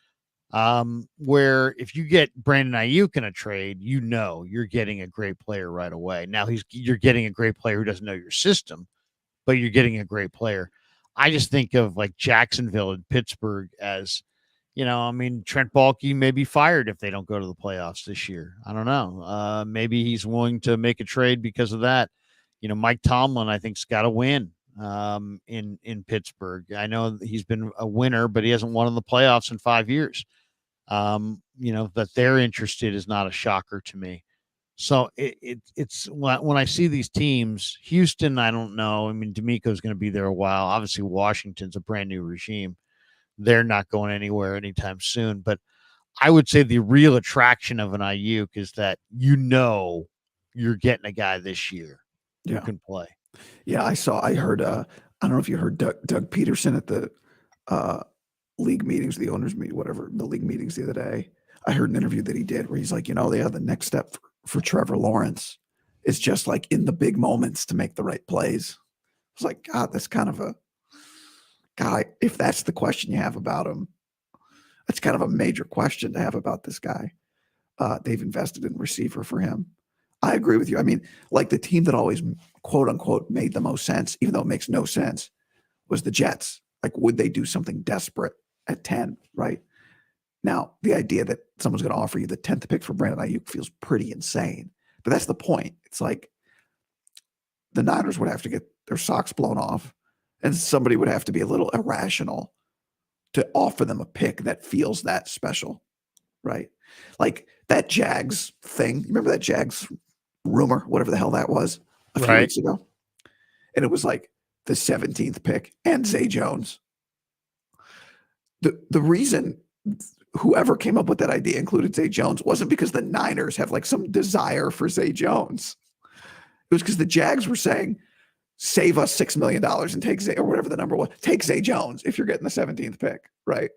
Where if you get Brandon Aiyuk in a trade, you're getting a great player right away. Now you're getting a great player who doesn't know your system, but you're getting a great player. I just think of like Jacksonville and Pittsburgh as, Trent Baalke may be fired if they don't go to the playoffs this year. I don't know. Maybe he's willing to make a trade because of that. Mike Tomlin, I think, has got to win in Pittsburgh. I know he's been a winner, but he hasn't won in the playoffs in 5 years. That they're interested is not a shocker to me. So it's when I see these teams, Houston, I don't know. I mean, D'Amico's going to be there a while. Obviously, Washington's a brand new regime. They're not going anywhere anytime soon. But I would say the real attraction of an Aiyuk is that you're getting a guy this year who can play. Yeah, I heard. I don't know if you heard Doug Peterson at the league meetings, the owners meeting, whatever, the league meetings the other day. I heard an interview that he did where he's like, the next step for Trevor Lawrence is just like in the big moments to make the right plays. It's like, God, that's kind of a guy. If that's the question you have about him, that's kind of a major question to have about this guy. They've invested in receiver for him. I agree with you. I mean, like the team that always, quote unquote, made the most sense, even though it makes no sense, was the Jets. Like, would they do something desperate at 10, right? Now, the idea that someone's going to offer you the 10th pick for Brandon Aiyuk feels pretty insane. But that's the point. It's like the Niners would have to get their socks blown off, And somebody would have to be a little irrational to offer them a pick that feels that special, right? Like that Jags thing. Remember that Jags rumor, whatever the hell that was, a few weeks ago? And it was like the 17th pick and Zay Jones. The reason whoever came up with that idea included Zay Jones wasn't because the Niners have like some desire for Zay Jones. It was because the Jags were saying, save us $6 million and take Zay, or whatever the number was, take Zay Jones if you're getting the 17th pick, right?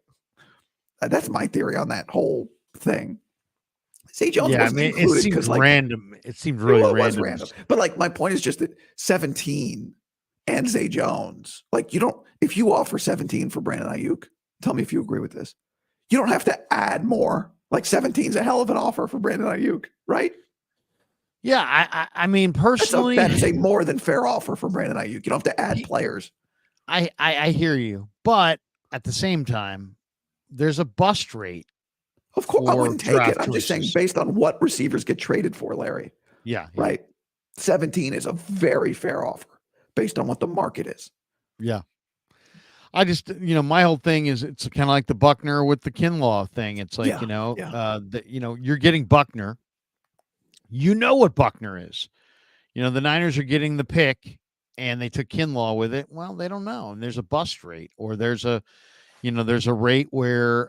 That's my theory on that whole thing. Zay Jones wasn't included because like random. It seemed really random. It was random. But like my point is just that 17 and Zay Jones, like you don't, if you offer 17 for Brandon Aiyuk, tell me if you agree with this. You don't have to add more. Like 17 is a hell of an offer for Brandon Aiyuk, right? Yeah, I mean, personally, that is a more than fair offer for Brandon Aiyuk. You don't have to add players. I hear you, but at the same time, there's a bust rate. Of course, I wouldn't take it. I'm just saying, based on what receivers get traded for, Larry. Yeah. Right. 17 is a very fair offer based on what the market is. Yeah. I just, my whole thing is it's kind of like the Buckner with the Kinlaw thing. It's like, you're getting Buckner. You know what Buckner is. The Niners are getting the pick and they took Kinlaw with it. Well, they don't know. And there's a bust rate, or there's a rate where,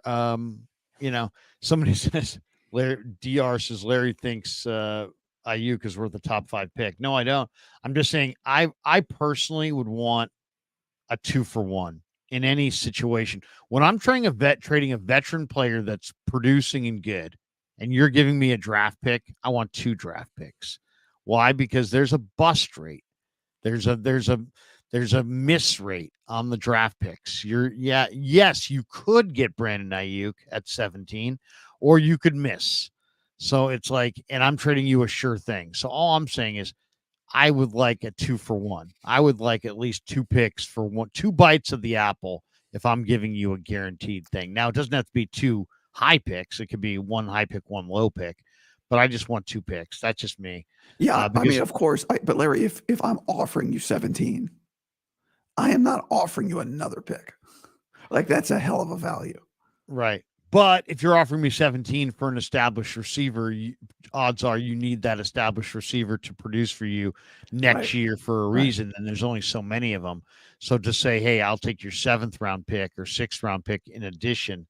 somebody says, DR says Larry thinks Aiyuk is worth the top 5 pick. No, I don't. I'm just saying I personally would want a 2-for-1 in any situation. When I'm trading a veteran player that's producing and good, and you're giving me a draft pick, I want 2 draft picks. Why? Because there's a bust rate. There's a miss rate on the draft picks. Yes, you could get Brandon Aiyuk at 17, or you could miss. So it's like, and I'm trading you a sure thing. So all I'm saying is I would like a 2-for-1. I would like at least 2 picks for 2 bites of the apple if I'm giving you a guaranteed thing. Now, it doesn't have to be 2 high picks. It could be 1 high pick, 1 low pick, but I just want 2 picks. That's just me. Yeah. I mean, of course, but Larry, if I'm offering you 17, I am not offering you another pick. Like that's a hell of a value. Right. But if you're offering me 17 for an established receiver, odds are you need that established receiver to produce for you next year for a reason. And there's only so many of them. So to say, hey, I'll take your 7th round pick or 6th round pick in addition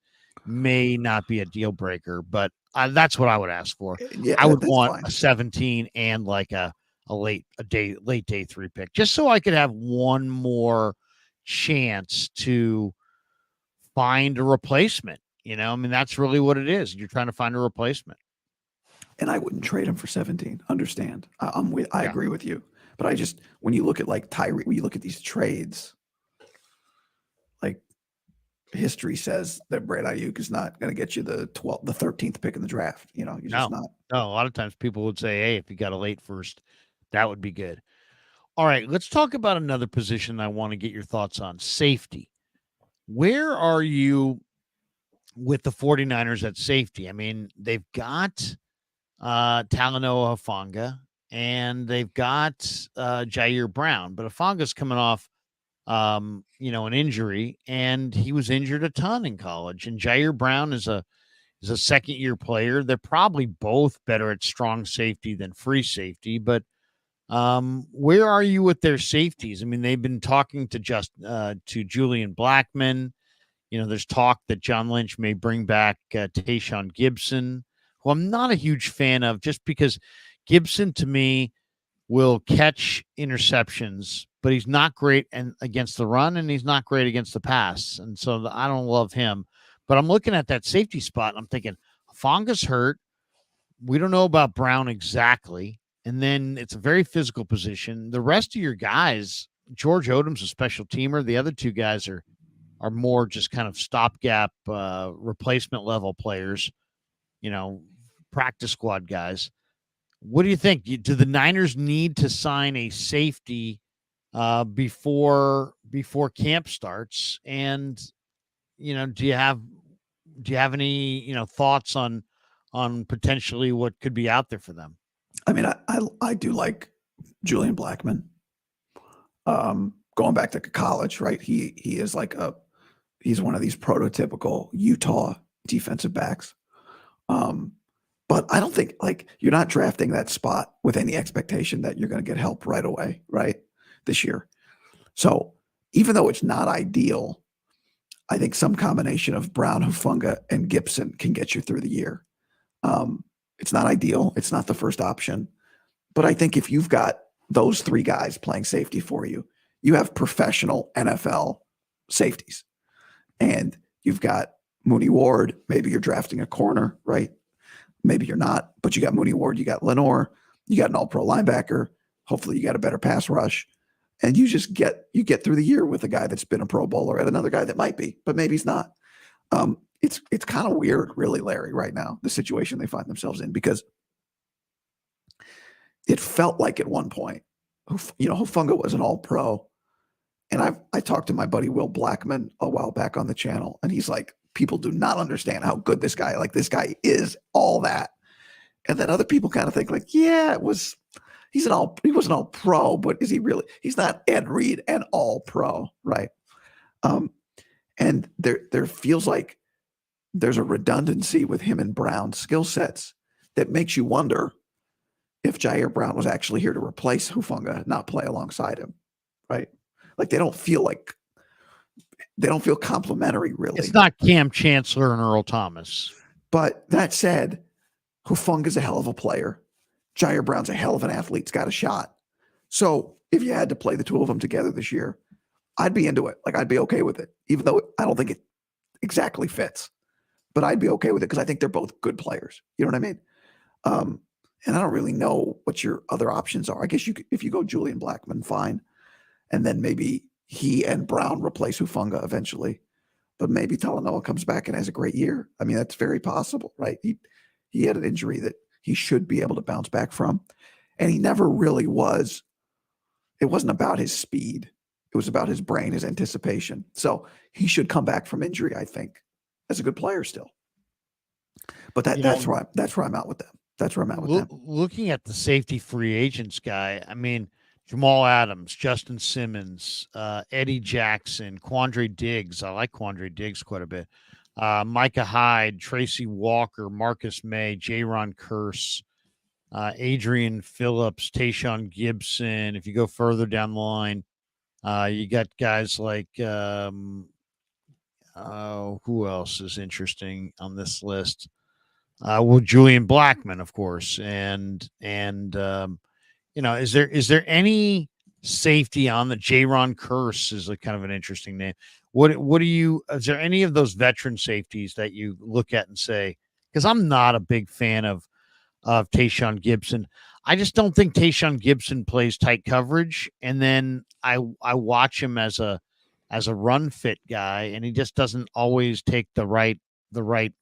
may not be a deal breaker, but that's what I would ask for. Yeah, I would want a 17 and like a late day 3 pick, just so I could have one more chance to find a replacement. I mean, that's really what it is. You're trying to find a replacement. And I wouldn't trade him for 17. Understand? I agree with you. But I just, when you look at like Tyree, when you look at these trades, like history says that Brandon Aiyuk is not going to get you the 13th pick in the draft. You're just not. No, a lot of times people would say, hey, if you got a late first, that would be good. All right, let's talk about another position I want to get your thoughts on, safety. Where are you with the 49ers at safety? I mean, they've got Talanoa Hufanga and they've got Jair Brown, but Hufanga's coming off, an injury, and he was injured a ton in college. And Jair Brown is a second-year player. They're probably both better at strong safety than free safety, but where are you with their safeties? I mean, they've been talking to Julian Blackmon. There's talk that John Lynch may bring back Tayshaun Gibson, who I'm not a huge fan of, just because Gibson to me will catch interceptions, but he's not great against the run, and he's not great against the pass. And so I don't love him. But I'm looking at that safety spot, and I'm thinking, Hufanga's hurt. We don't know about Brown exactly. And then it's a very physical position. The rest of your guys, George Odom's a special teamer. The other 2 guys are more just kind of stopgap replacement level players, practice squad guys. What do you think? Do the Niners need to sign a safety before camp starts? And do you have any thoughts on potentially what could be out there for them? I mean, I do like Julian Blackmon going back to college, right? He is like he's one of these prototypical Utah defensive backs. But I don't think like you're not drafting that spot with any expectation that you're going to get help right away, right? This year. So even though it's not ideal, I think some combination of Brown, Hufanga, and Gibson can get you through the year. It's not ideal. It's not the first option. But I think if you've got those three guys playing safety for you, you have professional NFL safeties. And you've got Mooney Ward. Maybe you're drafting a corner, right? Maybe you're not, but you got Mooney Ward, you got Lenore, you got an all-pro linebacker. Hopefully you got a better pass rush. And you just get through the year with a guy that's been a Pro Bowler and another guy that might be, but maybe he's not. It's kind of weird, really, Larry, right now, the situation they find themselves in, because it felt like at one point, Hufanga was an all-pro. And I talked to my buddy Will Blackman a while back on the channel, and he's like, people do not understand how good this guy is, all that. And then other people kind of think like, yeah, he was an all pro, but is he really? He's not Ed Reed, an all pro, right? And there feels like there's a redundancy with him and Brown's skill sets that makes you wonder if Jair Brown was actually here to replace Hufanga, not play alongside him, right? Like they don't feel complimentary, really. It's not Cam Chancellor and Earl Thomas. But that said, Hufunga's a hell of a player. Jair Brown's a hell of an athlete. He's got a shot. So if you had to play the two of them together this year, I'd be into it. Like I'd be okay with it, even though I don't think it exactly fits. But I'd be okay with it because I think they're both good players. You know what I mean? And I don't really know what your other options are. I guess if you go Julian Blackman, fine. And then maybe he and Brown replace Hufanga eventually. But maybe Talanoa comes back and has a great year. I mean, that's very possible, right? He had an injury that he should be able to bounce back from. And he never really was. It wasn't about his speed. It was about his brain, his anticipation. So he should come back from injury, I think, as a good player still. But that's where I'm at with them. That's where I'm at with them. Looking at the safety free agents guy, I mean, Jamal Adams, Justin Simmons, Eddie Jackson, Quandre Diggs. I like Quandre Diggs quite a bit. Micah Hyde, Tracy Walker, Marcus May, Jaron Kearse, Adrian Phillips, Tayshaun Gibson. If you go further down the line, you got guys like who else is interesting on this list? Well, Julian Blackman, of course, and is there any safety on the Jaron Kearse is a kind of an interesting name. Is there any of those veteran safeties that you look at and say, because I'm not a big fan of Tayshaun Gibson. I just don't think Tayshaun Gibson plays tight coverage. And then I watch him as a run fit guy, and he just doesn't always take the right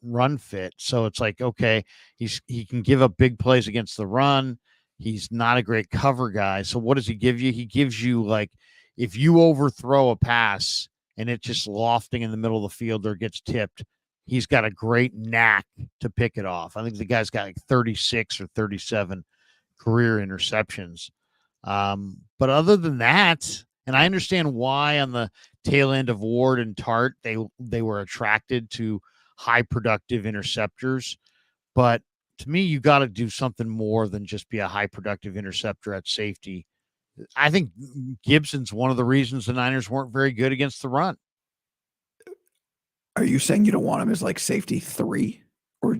run fit. So it's like, okay, he can give up big plays against the run. He's not a great cover guy. So what does he give you? He gives you, like, if you overthrow a pass and it's just lofting in the middle of the field or gets tipped, he's got a great knack to pick it off. I think the guy's got like 36 or 37 career interceptions. But other than that, and I understand why on the tail end of Ward and Tart, they were attracted to high productive interceptors. But to me, you got to do something more than just be a high productive interceptor at safety. I think Gibson's one of the reasons the Niners weren't very good against the run. Are you saying you don't want him as like safety 3, or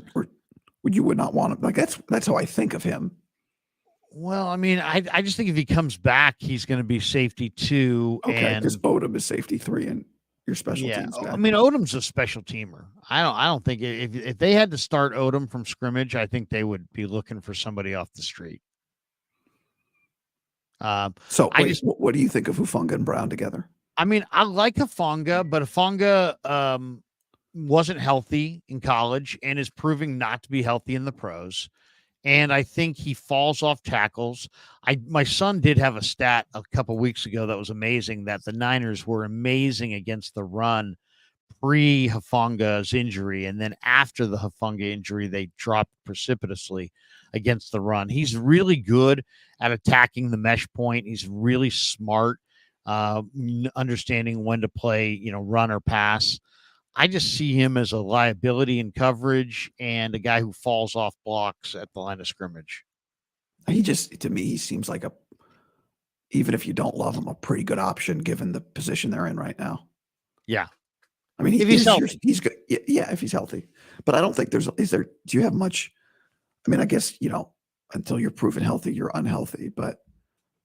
you would not want him? Like that's how I think of him. Well, I mean, I just think if he comes back, he's going to be safety 2. Okay, because Odom is safety 3 and your special teams guy. I mean, Odom's a special temer. I don't think if they had to start Odom from scrimmage, I think they would be looking for somebody off the street. What do you think of Hufanga and Brown together? I mean, I like Hufanga, but Hufanga wasn't healthy in college and is proving not to be healthy in the pros. And I think he falls off tackles. My son did have a stat a couple weeks ago that was amazing, that the Niners were amazing against the run pre-Hufanga's injury. And then after the Hufanga injury, they dropped precipitously against the run. He's really good at attacking the mesh point. He's really smart. understanding when to play, run or pass. I just see him as a liability in coverage and a guy who falls off blocks at the line of scrimmage. To me, he seems like even if you don't love him, a pretty good option given the position they're in right now. Yeah. I mean, if he's healthy. He's good. Yeah, if he's healthy. But I don't think do you have much? I mean, I guess, until you're proven healthy, you're unhealthy, but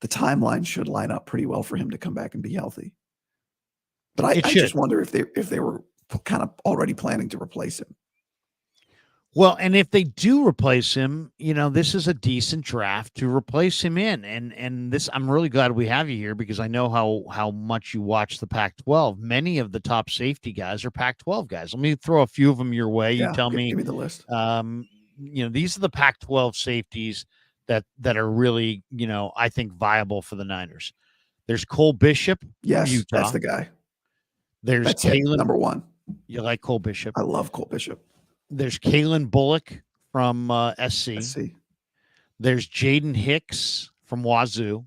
the timeline should line up pretty well for him to come back and be healthy. But I just wonder if they were kind of already planning to replace him. Well, and if they do replace him, this is a decent draft to replace him in. And this, I'm really glad we have you here because I know how much you watch the Pac-12. Many of the top safety guys are Pac-12 guys. Let me throw a few of them your way. You tell me. Give me the list. These are the Pac-12 safeties that are really, I think viable for the Niners. There's Cole Bishop. Yes, Utah. that's the guy. There's Kalen, number one. You like Cole Bishop? I love Cole Bishop. There's Kalen Bullock from SC. There's Jaden Hicks from Wazoo.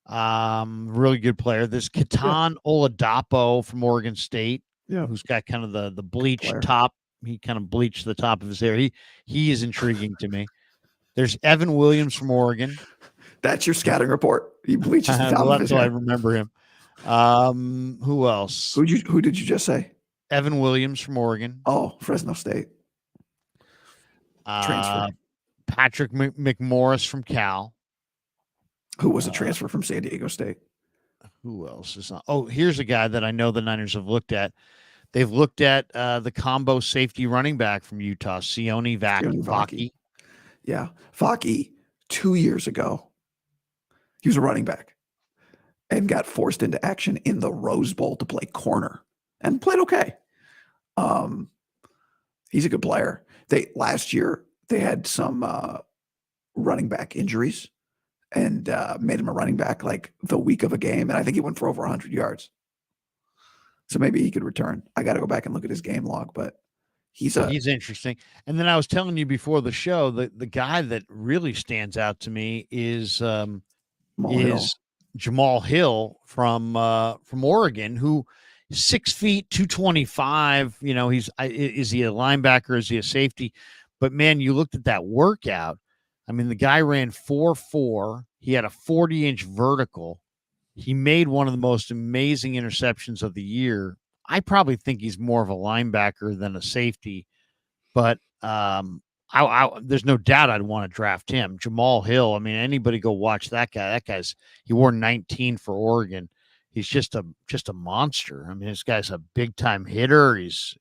Really good player. There's Keaton Oladapo from Oregon State. Yeah. Who's got kind of the bleached top. He kind of bleached the top of his hair. He is intriguing to me. There's Evan Williams from Oregon. That's your scouting report. He bleaches the top of his hair. I remember him. Who else? Who did you just say? Evan Williams from Oregon. Oh, Fresno State. Transfer. Patrick McMorris from Cal. Who was a transfer from San Diego State. Who else is not? Oh, here's a guy that I know the Niners have looked at. They've looked at the combo safety running back from Utah, Sione Vaki. Yeah. Vaki, 2 years ago, he was a running back and got forced into action in the Rose Bowl to play corner and played okay. He's a good player. Last year they had some running back injuries and made him a running back like the week of a game, and I think he went for over 100 yards. So maybe he could return. I got to go back and look at his game log, but he's interesting. And then I was telling you before the show that the guy that really stands out to me is Jamal Hill from Oregon, who is 6 feet, 225. Is he a linebacker? Is he a safety? But man, you looked at that workout. I mean, the guy ran 4.4. He had a 40-inch vertical. He made one of the most amazing interceptions of the year. I probably think he's more of a linebacker than a safety, but there's no doubt I'd want to draft him. Jamal Hill. I mean, anybody go watch that guy. He wore 19 for Oregon. He's just a monster. I mean, this guy's a big time hitter. He's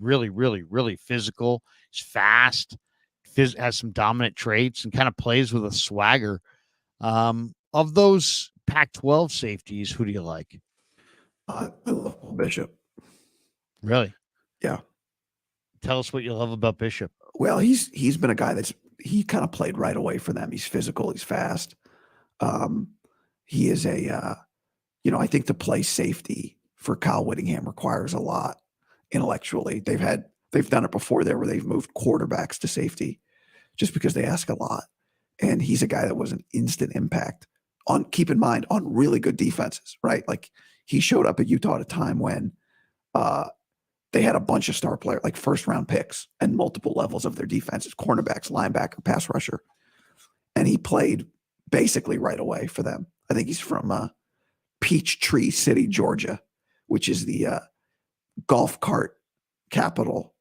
really, really, really physical. He's fast, has some dominant traits, and kind of plays with a swagger. Of those Pac-12 safeties, who do you like? I love Bishop. Really? Yeah. Tell us what you love about Bishop. Well, he's been a guy he kind of played right away for them. He's physical. He's fast. He is I think to play safety for Kyle Whittingham requires a lot intellectually. They've done it before there where they've moved quarterbacks to safety just because they ask a lot. And he's a guy that was an instant impact keep in mind, on really good defenses, right? Like he showed up at Utah at a time when they had a bunch of star players, like first round picks and multiple levels of their defenses, cornerbacks, linebacker, pass rusher. And he played basically right away for them. I think he's from Peachtree City, Georgia, which is the golf cart capital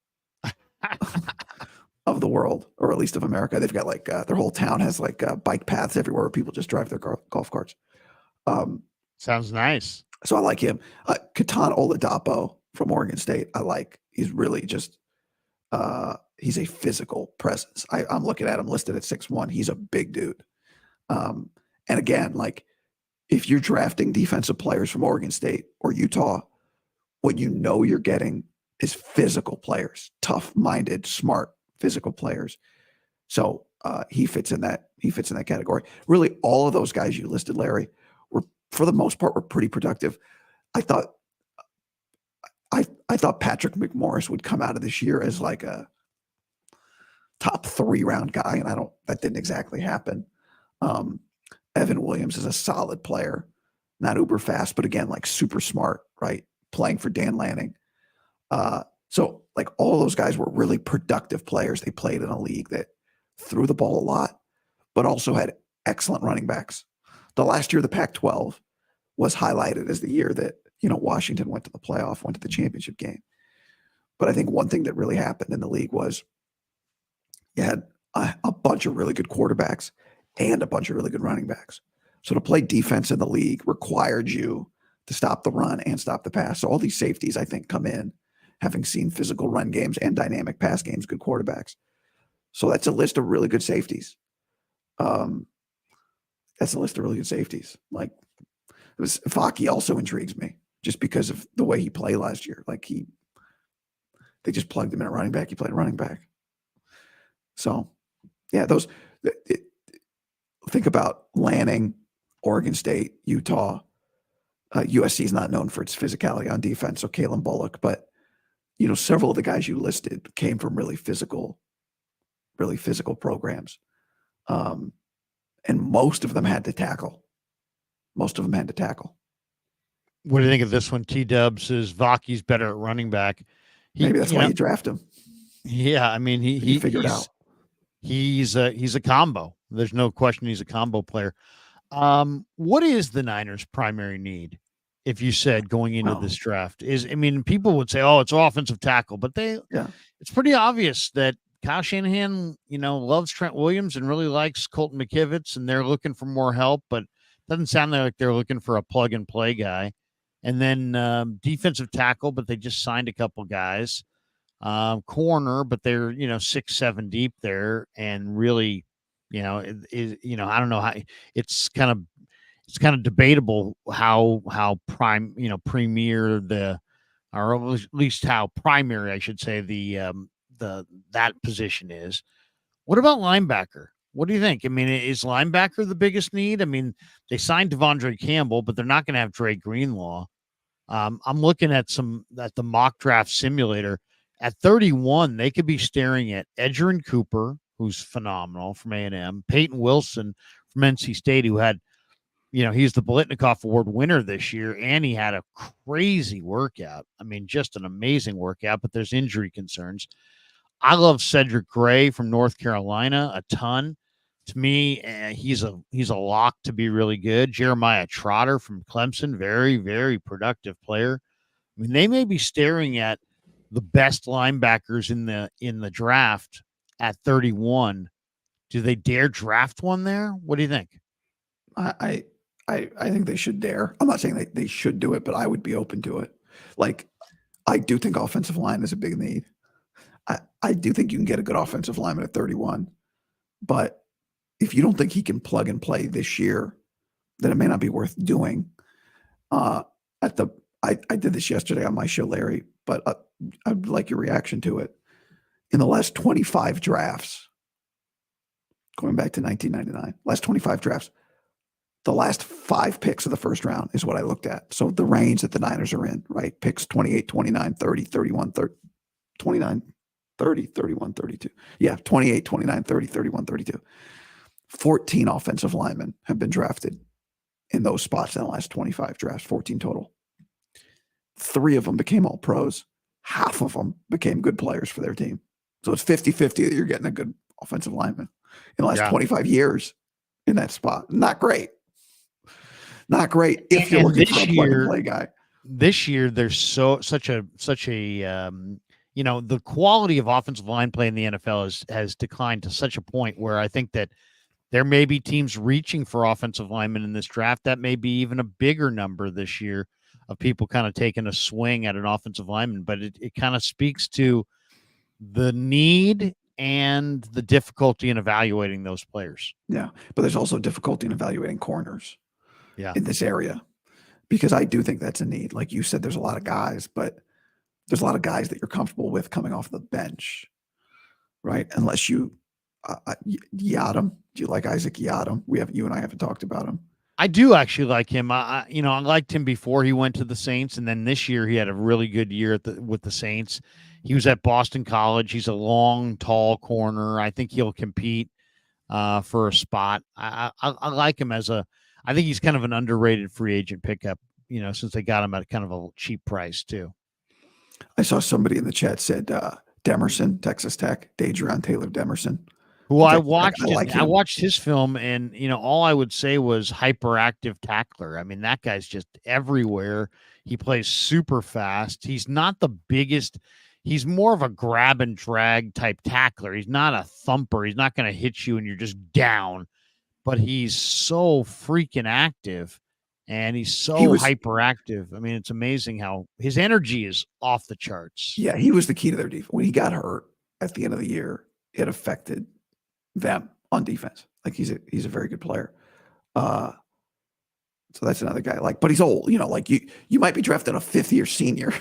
of the world, or at least of America. They've got like their whole town has like bike paths everywhere where people just drive their golf carts. Sounds nice. So I like him. Keaton Oladapo from Oregon State. He's really just he's a physical presence. I'm looking at him listed at 6'1". He's a big dude. And again, like if you're drafting defensive players from Oregon State or Utah, what you know you're getting is physical players, tough-minded, smart, physical players. So he fits in that category. Really, all of those guys you listed, Larry, were for the most part were pretty productive. I thought Patrick McMorris would come out of this year as like a top 3 round guy, and that didn't exactly happen. Evan Williams is a solid player. not uber fast, but again, like super smart, right? Playing for Dan Lanning. So like all those guys were really productive players. They played in a league that threw the ball a lot, but also had excellent running backs. The last year of the Pac-12 was highlighted as the year that, Washington went to the playoff, went to the championship game. But I think one thing that really happened in the league was you had a bunch of really good quarterbacks and a bunch of really good running backs. So to play defense in the league required you to stop the run and stop the pass. So all these safeties, I think, come in having seen physical run games and dynamic pass games, good quarterbacks. So that's a list of really good safeties. That's a list of really good safeties. Like Vaki also intrigues me just because of the way he played last year. Like they just plugged him in at running back. He played running back. So yeah, think about Lanning, Oregon State, Utah. USC is not known for its physicality on defense. So Kalen Bullock, but several of the guys you listed came from really physical programs. And most of them had to tackle. What do you think of this one? T-Dubs says Vaki's better at running back. Maybe that's why you draft him. Yeah, I mean he figured out. He's a combo. There's no question he's a combo player. What is the Niners' primary need? If you said going into this draft people would say, oh, it's offensive tackle, but it's pretty obvious that Kyle Shanahan, loves Trent Williams and really likes Colton McKivitz, and they're looking for more help, but doesn't sound like they're looking for a plug and play guy. And then defensive tackle, but they just signed a couple guys. Corner, but they're 6-7 deep there, and really, I don't know how it's kind of debatable how premier or at least how primary, I should say, that position is. What about linebacker? What do you think? I mean, is linebacker the biggest need? I mean, they signed Devondre Campbell, but they're not going to have Dre Greenlaw. I'm looking at the mock draft simulator. At 31, they could be staring at Edgerrin Cooper, who's phenomenal from A&M, Peyton Wilson from NC State, who had, he's the Biletnikoff Award winner this year, and he had a crazy workout. I mean, just an amazing workout, but there's injury concerns. I love Cedric Gray from North Carolina a ton. To me, he's a lock to be really good. Jeremiah Trotter from Clemson, very, very productive player. I mean, they may be staring at the best linebackers in the draft at 31. Do they dare draft one there? What do you think? I think they should dare. I'm not saying they should do it, but I would be open to it. Like, I do think offensive line is a big need. I do think you can get a good offensive lineman at 31, but if you don't think he can plug and play this year, then it may not be worth doing. I did this yesterday on my show, Larry, but I'd like your reaction to it. In the last 25 drafts, going back to 1999, last 25 drafts, the last 5 picks of the first round is what I looked at. So the range that the Niners are in, right? Picks 28, 29, 30, 31, 30, 29, 30, 31, 32. Yeah, 28, 29, 30, 31, 32. 14 offensive linemen have been drafted in those spots in the last 25 drafts, 14 total. 3 of them became all pros. Half of them became good players for their team. So it's 50-50 that you're getting a good offensive lineman in the last 25 years in that spot. Not great. Not great if you're looking for a plug-and-play guy. This year, there's such a the quality of offensive line play in the NFL has declined to such a point where I think that there may be teams reaching for offensive linemen in this draft. That may be even a bigger number this year of people kind of taking a swing at an offensive lineman. But it kind of speaks to the need and the difficulty in evaluating those players. Yeah, but there's also difficulty in evaluating corners in this area, because I do think that's a need. Like you said, there's a lot of guys, but there's a lot of guys that you're comfortable with coming off the bench, right? Unless you Yiadom. Do you like Isaac Yiadom? You and I haven't talked about him. I do actually like him. I liked him before he went to the Saints, and then this year he had a really good year with the Saints. He was at Boston College. He's a long, tall corner. I think he'll compete for a spot. I like him as a. I think he's kind of an underrated free agent pickup, since they got him at kind of a cheap price too. I saw somebody in the chat said Demerson, Texas Tech, Deidreon Taylor Demerson. Who I watched, I watched his film, and all I would say was hyperactive tackler. I mean, that guy's just everywhere. He plays super fast. He's not the biggest. He's more of a grab and drag type tackler. He's not a thumper. He's not going to hit you and you're just down. But he's so freaking active, and he's so hyperactive. I mean, it's amazing how his energy is off the charts. Yeah, he was the key to their defense. When he got hurt at the end of the year, it affected them on defense. Like he's a very good player. So that's another guy. But he's old. Like you might be drafting a 5th-year senior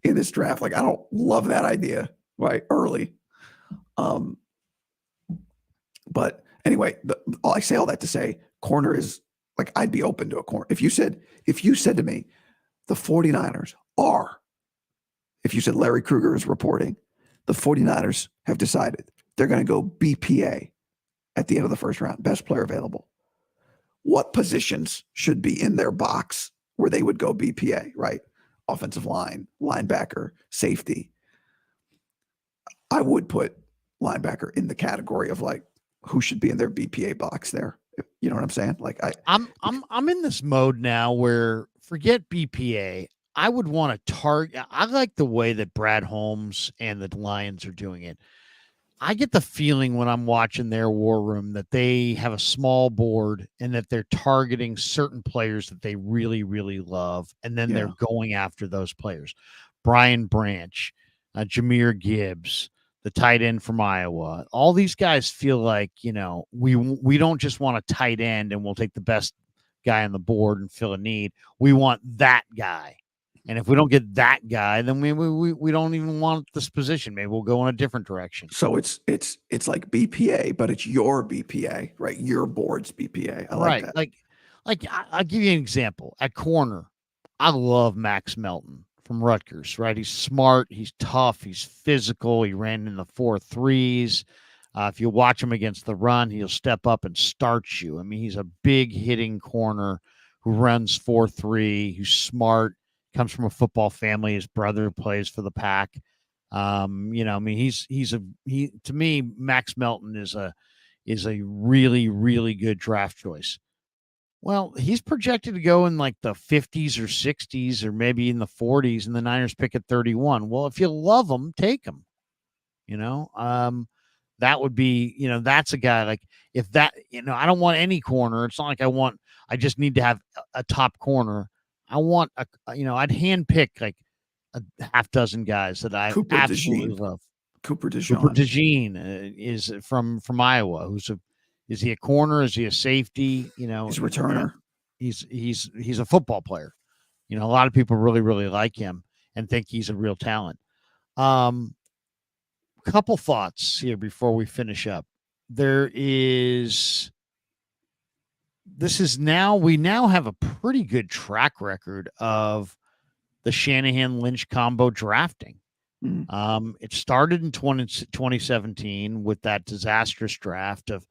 in this draft. Like I don't love that idea. Right, early. But anyway, I say all that to say, corner is like I'd be open to a corner. If you said to me, the 49ers are, if you said Larry Krueger is reporting, the 49ers have decided they're going to go BPA at the end of the first round, best player available. What positions should be in their box where they would go BPA, right? Offensive line, linebacker, safety. I would put linebacker in the category of like who should be in their BPA box there. You know what I'm saying? Like I'm in this mode now where forget BPA. I would want to target. I like the way that Brad Holmes and the Lions are doing it. I get the feeling when I'm watching their war room that they have a small board and that they're targeting certain players that they really, really love. And then they're going after those players. Brian Branch, Jahmyr Gibbs, the tight end from Iowa. All these guys feel like, we don't just want a tight end and we'll take the best guy on the board and fill a need. We want that guy. And if we don't get that guy, then we don't even want this position. Maybe we'll go in a different direction. So it's like BPA, but it's your BPA, right? Your board's BPA. I like that. Like I'll give you an example. At corner, I love Max Melton from Rutgers, right? He's smart, he's tough, he's physical. He ran in the 4.3s. If you watch him against the run, he'll step up and start you. I mean, he's a big hitting corner who runs 4.3, who's smart. Comes from a football family. His brother plays for the Pack. I mean, to me, Max Melton is a really, really good draft choice. Well, he's projected to go in like the 50s or 60s or maybe in the 40s, and the Niners pick at 31. Well, if you love him, take him. That would be, that's a guy like if that, I don't want any corner. It's not like I just need to have a top corner. I want I'd handpick like a half dozen guys that I absolutely love. Cooper DeJean is from Iowa. Is he a corner? Is he a safety? He's a returner. He's a football player. A lot of people really, really like him and think he's a real talent. Couple thoughts here before we finish up. We now have a pretty good track record of the Shanahan-Lynch combo drafting. Mm-hmm. It started in 2017 with that disastrous draft of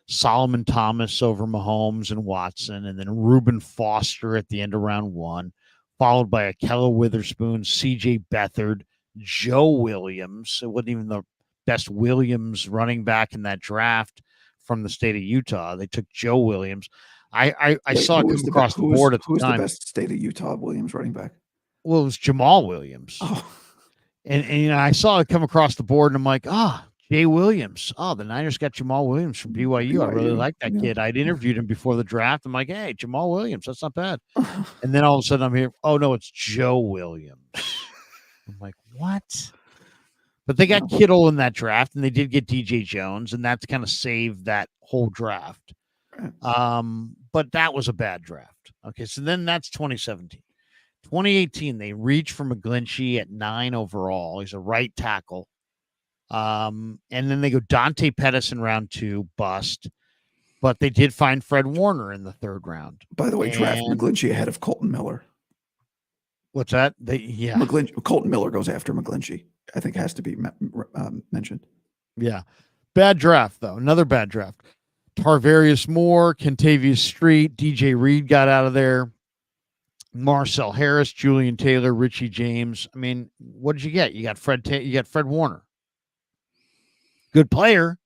Solomon Thomas over Mahomes and Watson, and then Reuben Foster at the end of round 1, followed by Ahkello Witherspoon, C.J. Beathard, Joe Williams. It wasn't even the best Williams running back in that draft from the state of Utah. They took Joe Williams. I saw it come across the board at the time. Who's the best state of Utah Williams running back? Well, it was Jamal Williams. Oh. And I saw it come across the board, and I'm like, Jay Williams. Oh, the Niners got Jamal Williams from BYU. I really like that kid. I'd interviewed him before the draft. I'm like, hey, Jamal Williams, that's not bad. And then all of a sudden I'm here. Oh, no, it's Joe Williams. I'm like, what? But they got Kittle in that draft, and they did get DJ Jones, and that's kind of saved that whole draft. But that was a bad draft. Okay, so then that's 2017. 2018, they reach for McGlinchey at 9 overall. He's a right tackle. And then they go Dante Pettis in round 2, bust. But they did find Fred Warner in the 3rd round. By the way, draft McGlinchey ahead of Colton Miller. What's that? Colton Miller goes after McGlinchey. I think has to be mentioned. Yeah. Bad draft, though. Another bad draft. Tarvarius Moore, Kentavious Street, DJ Reed got out of there. Marcel Harris, Julian Taylor, Richie James. I mean, what did you get? You got Fred Warner. Good player,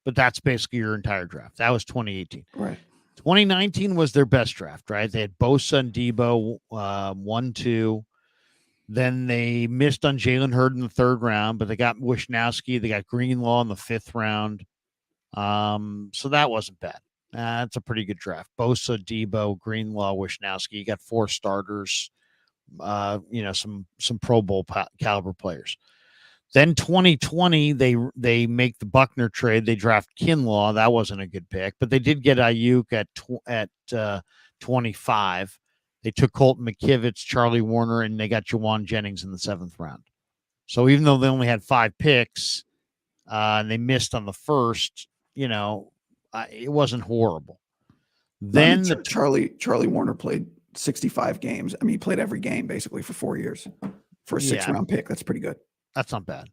but that's basically your entire draft. That was 2018. Right. 2019 was their best draft, right? They had Bosa and Deebo, 1-2. Then they missed on Jalen Hurd in the third round, but they got Wishnowsky. They got Greenlaw in the fifth round. So that wasn't bad. That's a pretty good draft. Bosa, Deebo, Greenlaw, Wishnowsky. You got 4 starters, some Pro Bowl caliber players. Then 2020, they make the Buckner trade. They draft Kinlaw. That wasn't a good pick, but they did get Aiyuk at 25. They took Colton McKivitz, Charlie Warner, and they got Jawan Jennings in the 7th round. So even though they only had 5 picks and they missed on the first, it wasn't horrible. Then Charlie Warner played 65 games. I mean, he played every game basically for 4 years for a 6th-round pick. That's pretty good. That's not bad.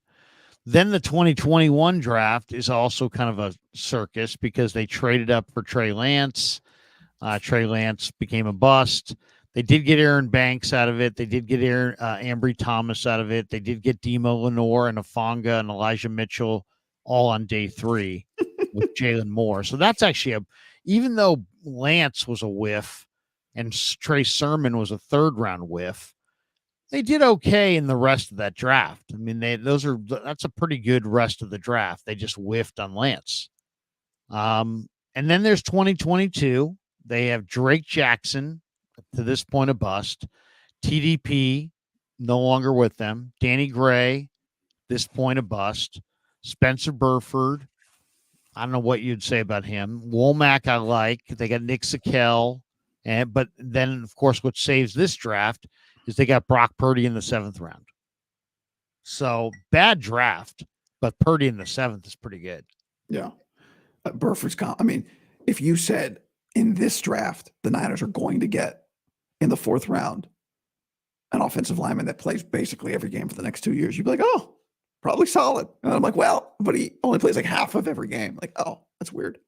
Then the 2021 draft is also kind of a circus because they traded up for Trey Lance. Trey Lance became a bust. They did get Aaron Banks out of it. They did get Ambry Thomas out of it. They did get Demo Lenore and Afonga and Elijah Mitchell all on day 3 with Jalen Moore. So that's actually even though Lance was a whiff and Trey Sermon was a 3rd-round whiff, they did okay in the rest of that draft. I mean, that's a pretty good rest of the draft. They just whiffed on Lance. And then there's 2022. They have Drake Jackson, to this point a bust. TDP, no longer with them. Danny Gray, this point a bust. Spencer Burford, I don't know what you'd say about him. Womack, I like. They got Nick Sakel. But then, of course, what saves this draft is they got Brock Purdy in the 7th round. So bad draft, but Purdy in the 7th is pretty good. Yeah. Burford's I mean, if you said in this draft, the Niners are going to get in the 4th round an offensive lineman that plays basically every game for the next 2 years, you'd be like, oh, probably solid. And I'm like, well, but he only plays like half of every game. Like, oh, that's weird.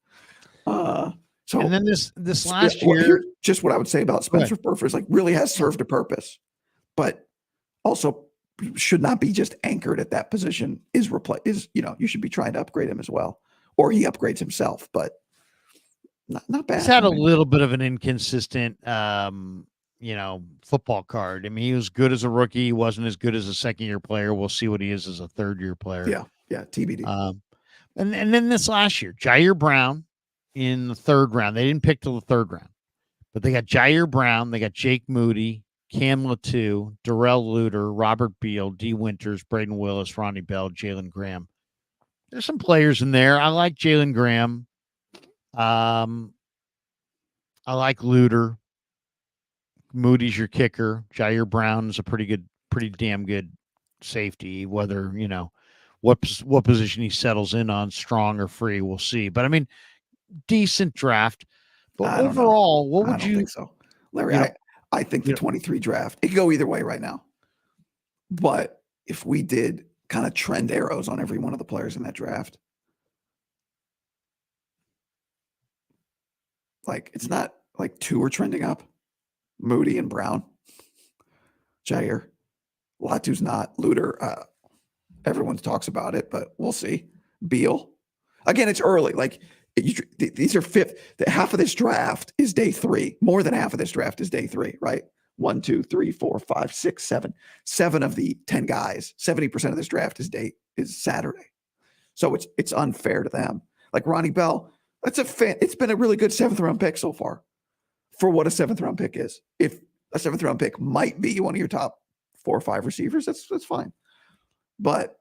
And then this last year, just what I would say about Spencer Burford is like really has served a purpose, but also should not be just anchored at that position. You should be trying to upgrade him as well, or he upgrades himself. But not bad. He's had a little bit of an inconsistent, football card. I mean, he was good as a rookie. He wasn't as good as a 2nd-year player. We'll see what he is as a 3rd-year player. Yeah, TBD. And then this last year, Jair Brown in the 3rd round. They didn't pick till the 3rd round, but they got Jair Brown. They got Jake Moody, Cam Latu, Darrell Luter, Robert Beal, D. Winters, Braden Willis, Ronnie Bell, Jalen Graham. There's some players in there. I like Jalen Graham. I like Luter. Moody's your kicker. Jair Brown is a pretty damn good safety. Whether what position he settles in on, strong or free, we'll see. But I mean, decent draft. But overall, what would you think so, Larry? I think the 23 draft, it could go either way right now. But if we did kind of trend arrows on every one of the players in that draft, like it's not like 2 are trending up. Moody and Brown. Jair. Latu's not. Luter, everyone talks about it, but we'll see. Beal. Again, it's early. Like these are 5th. Half of this draft is day 3. More than half of this draft is day 3, right? 1, 2, 3, 4, 5, 6, 7. 7 of the 10 guys. 70% of this draft is Saturday. So it's unfair to them. Like Ronnie Bell, it's been a really good 7th-round pick so far for what a 7th-round pick is. If a 7th-round pick might be one of your top 4 or 5 receivers, that's fine. But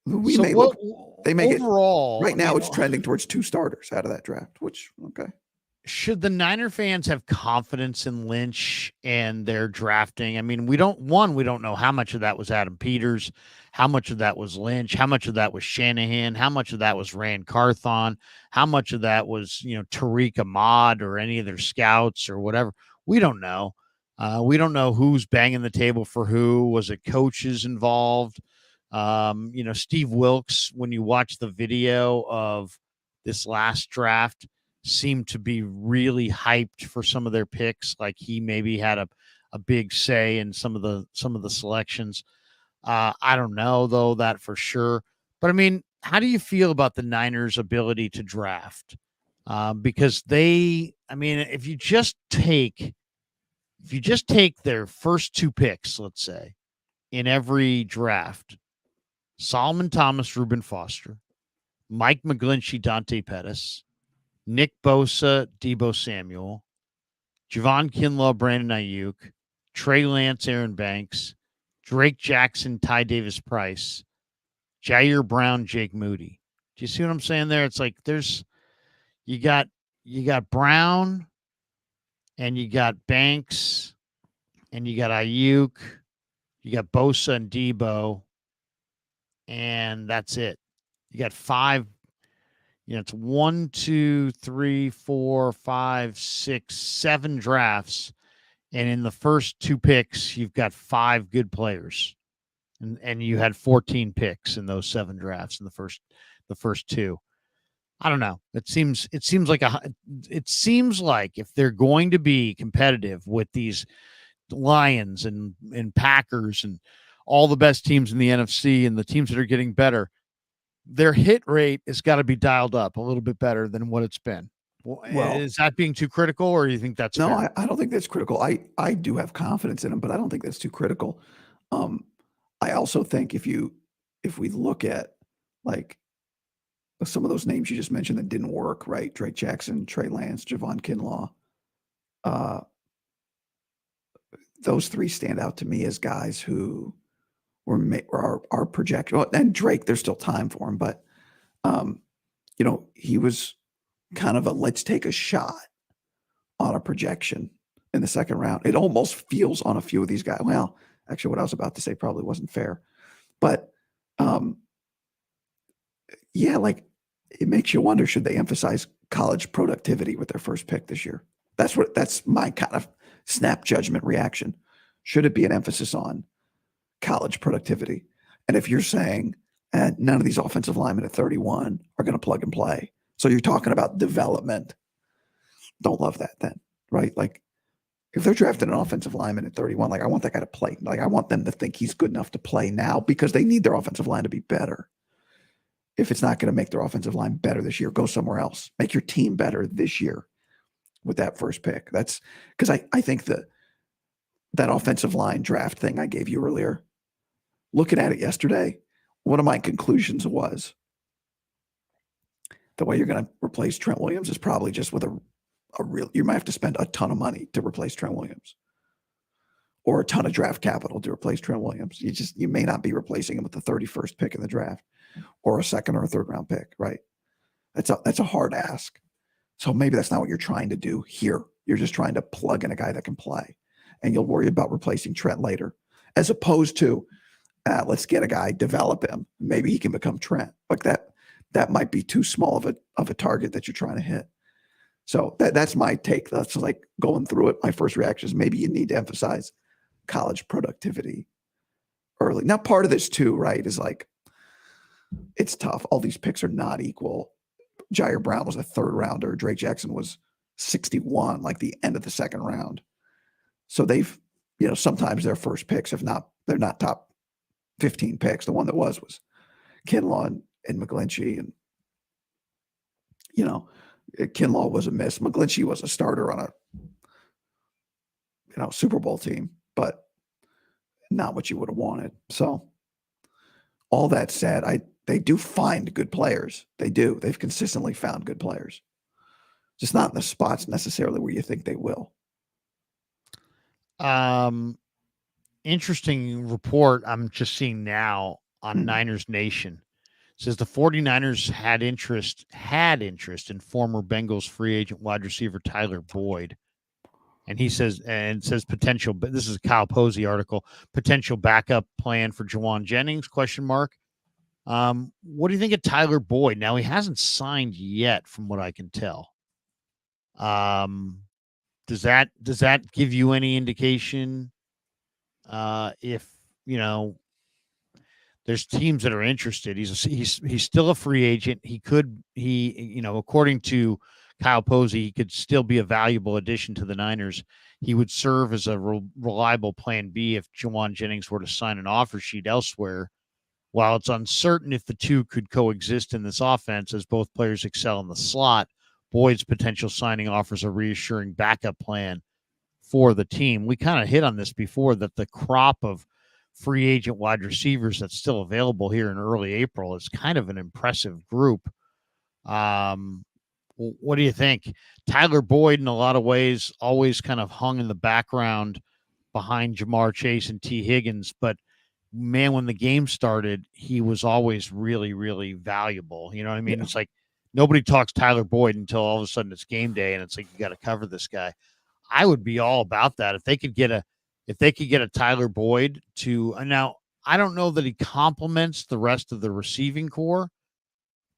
they may overall get right now. It's trending towards 2 starters out of that draft. Which okay. Should the Niner fans have confidence in Lynch and their drafting? I mean, we don't know how much of that was Adam Peters, how much of that was Lynch, how much of that was Shanahan, how much of that was Rand Carthon, how much of that was, Tariq Ahmad or any of their scouts or whatever. We don't know. We don't know who's banging the table for who. Was it coaches involved? Steve Wilkes, when you watch the video of this last draft seemed to be really hyped for some of their picks. Like he maybe had a big say in some of the selections. I don't know though that for sure. But I mean, how do you feel about the Niners' ability to draft? Because I mean, if you just take their first two picks, let's say, in every draft, Solomon Thomas, Reuben Foster, Mike McGlinchey, Dante Pettis, Nick Bosa, Deebo Samuel, Javon Kinlaw, Brandon Aiyuk, Trey Lance, Aaron Banks, Drake Jackson, Ty Davis Price, Jair Brown, Jake Moody. Do you see what I'm saying there? It's like you got Brown and you got Banks and you got Aiyuk, you got Bosa and Deebo, and that's it. You got five. It's 1, 2, 3, 4, 5, 6, 7 drafts, and in the first two picks, you've got 5 good players, and you had 14 picks in those 7 drafts in the first two. I don't know. It seems like if they're going to be competitive with these Lions and Packers and all the best teams in the NFC and the teams that are getting better, their hit rate has got to be dialed up a little bit better than what it's been. Well, is that being too critical, or do you think that's no? fair? I don't think that's critical. I do have confidence in them, but I don't think that's too critical. I also think if we look at like some of those names you just mentioned that didn't work, right? Drake Jackson, Trey Lance, Javon Kinlaw. Those 3 stand out to me as guys who are projected. Well, and Drake, there's still time for him, but he was kind of a let's take a shot on a projection in the second round. It almost feels on a few of these guys. Well, actually, what I was about to say probably wasn't fair, but yeah, like it makes you wonder, should they emphasize college productivity with their first pick this year? That's my kind of snap judgment reaction. Should it be an emphasis on college productivity? And if you're saying none of these offensive linemen at 31 are going to plug and play, so you're talking about development, don't love that then, right? Like if they're drafting an offensive lineman at 31, like I want that guy to play. Like I want them to think he's good enough to play now because they need their offensive line to be better. If it's not going to make their offensive line better this year, go somewhere else. Make your team better this year with that first pick. That's because I think that offensive line draft thing I gave you earlier, looking at it yesterday, one of my conclusions was the way you're going to replace Trent Williams is probably just with a real, you might have to spend a ton of money to replace Trent Williams or a ton of draft capital to replace Trent Williams. You may not be replacing him with the 31st pick in the draft or a second or a third round pick, right? That's a hard ask. So maybe that's not what you're trying to do here. You're just trying to plug in a guy that can play, and you'll worry about replacing Trent later, as opposed to let's get a guy, develop him. Maybe he can become Trent. Like that might be too small of a target that you're trying to hit. So that's my take. That's like going through it. My first reaction is maybe you need to emphasize college productivity early. Now, part of this too, right, is like it's tough. All these picks are not equal. Jair Brown was a 3rd rounder. Drake Jackson was 61, like the end of the 2nd round. So they've, sometimes their first picks, they're not top 15 picks. The one that was Kinlaw and McGlinchey. And, Kinlaw was a miss. McGlinchey was a starter on a, Super Bowl team, but not what you would have wanted. So all that said, they do find good players. They do. They've consistently found good players. Just not in the spots necessarily where you think they will. Interesting report I'm just seeing now on Niners Nation. It says the 49ers had interest in former Bengals free agent wide receiver Tyler Boyd. And he says, potential, but this is a Kyle Posey article, potential backup plan for Jawan Jennings, ? What do you think of Tyler Boyd? Now, he hasn't signed yet, from what I can tell. Does that give you any indication if there's teams that are interested. He's still a free agent. According to Kyle Posey, he could still be a valuable addition to the Niners. He would serve as a reliable plan B if Juwan Jennings were to sign an offer sheet elsewhere. While it's uncertain if the two could coexist in this offense, as both players excel in the slot, Boyd's potential signing offers a reassuring backup plan for the team. We kind of hit on this before, that the crop of free agent wide receivers that's still available here in early April is kind of an impressive group. What do you think? Tyler Boyd, in a lot of ways, always kind of hung in the background behind Jamar Chase and T. Higgins, but man, when the game started, he was always really, really valuable. You know what I mean? Yeah. It's like nobody talks Tyler Boyd until all of a sudden it's game day, and it's like, you got to cover this guy. I would be all about that if they could get a Tyler Boyd to now. I don't know that he complements the rest of the receiving core,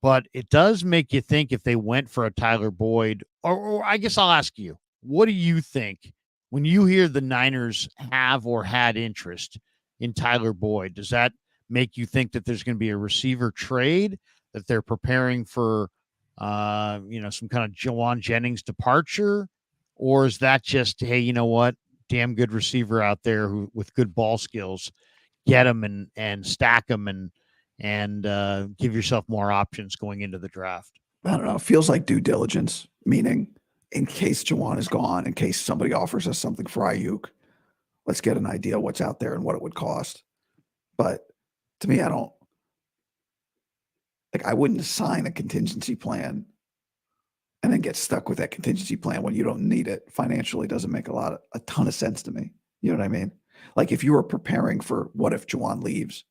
but it does make you think if they went for a Tyler Boyd, or I guess I'll ask you, what do you think when you hear the Niners have or had interest in Tyler Boyd? Does that make you think that there's going to be a receiver trade, that they're preparing for, some kind of Juwan Jennings departure? Or is that just, hey, you know what, damn good receiver out there who with good ball skills, get him and stack him and give yourself more options going into the draft? I don't know. It feels like due diligence, meaning in case Juwan is gone, in case somebody offers us something for Aiyuk, let's get an idea of what's out there and what it would cost. But to me, I wouldn't sign a contingency plan and then get stuck with that contingency plan when you don't need it. Financially doesn't make a ton of sense to me. You know what I mean? Like if you were preparing for what if Juwan leaves,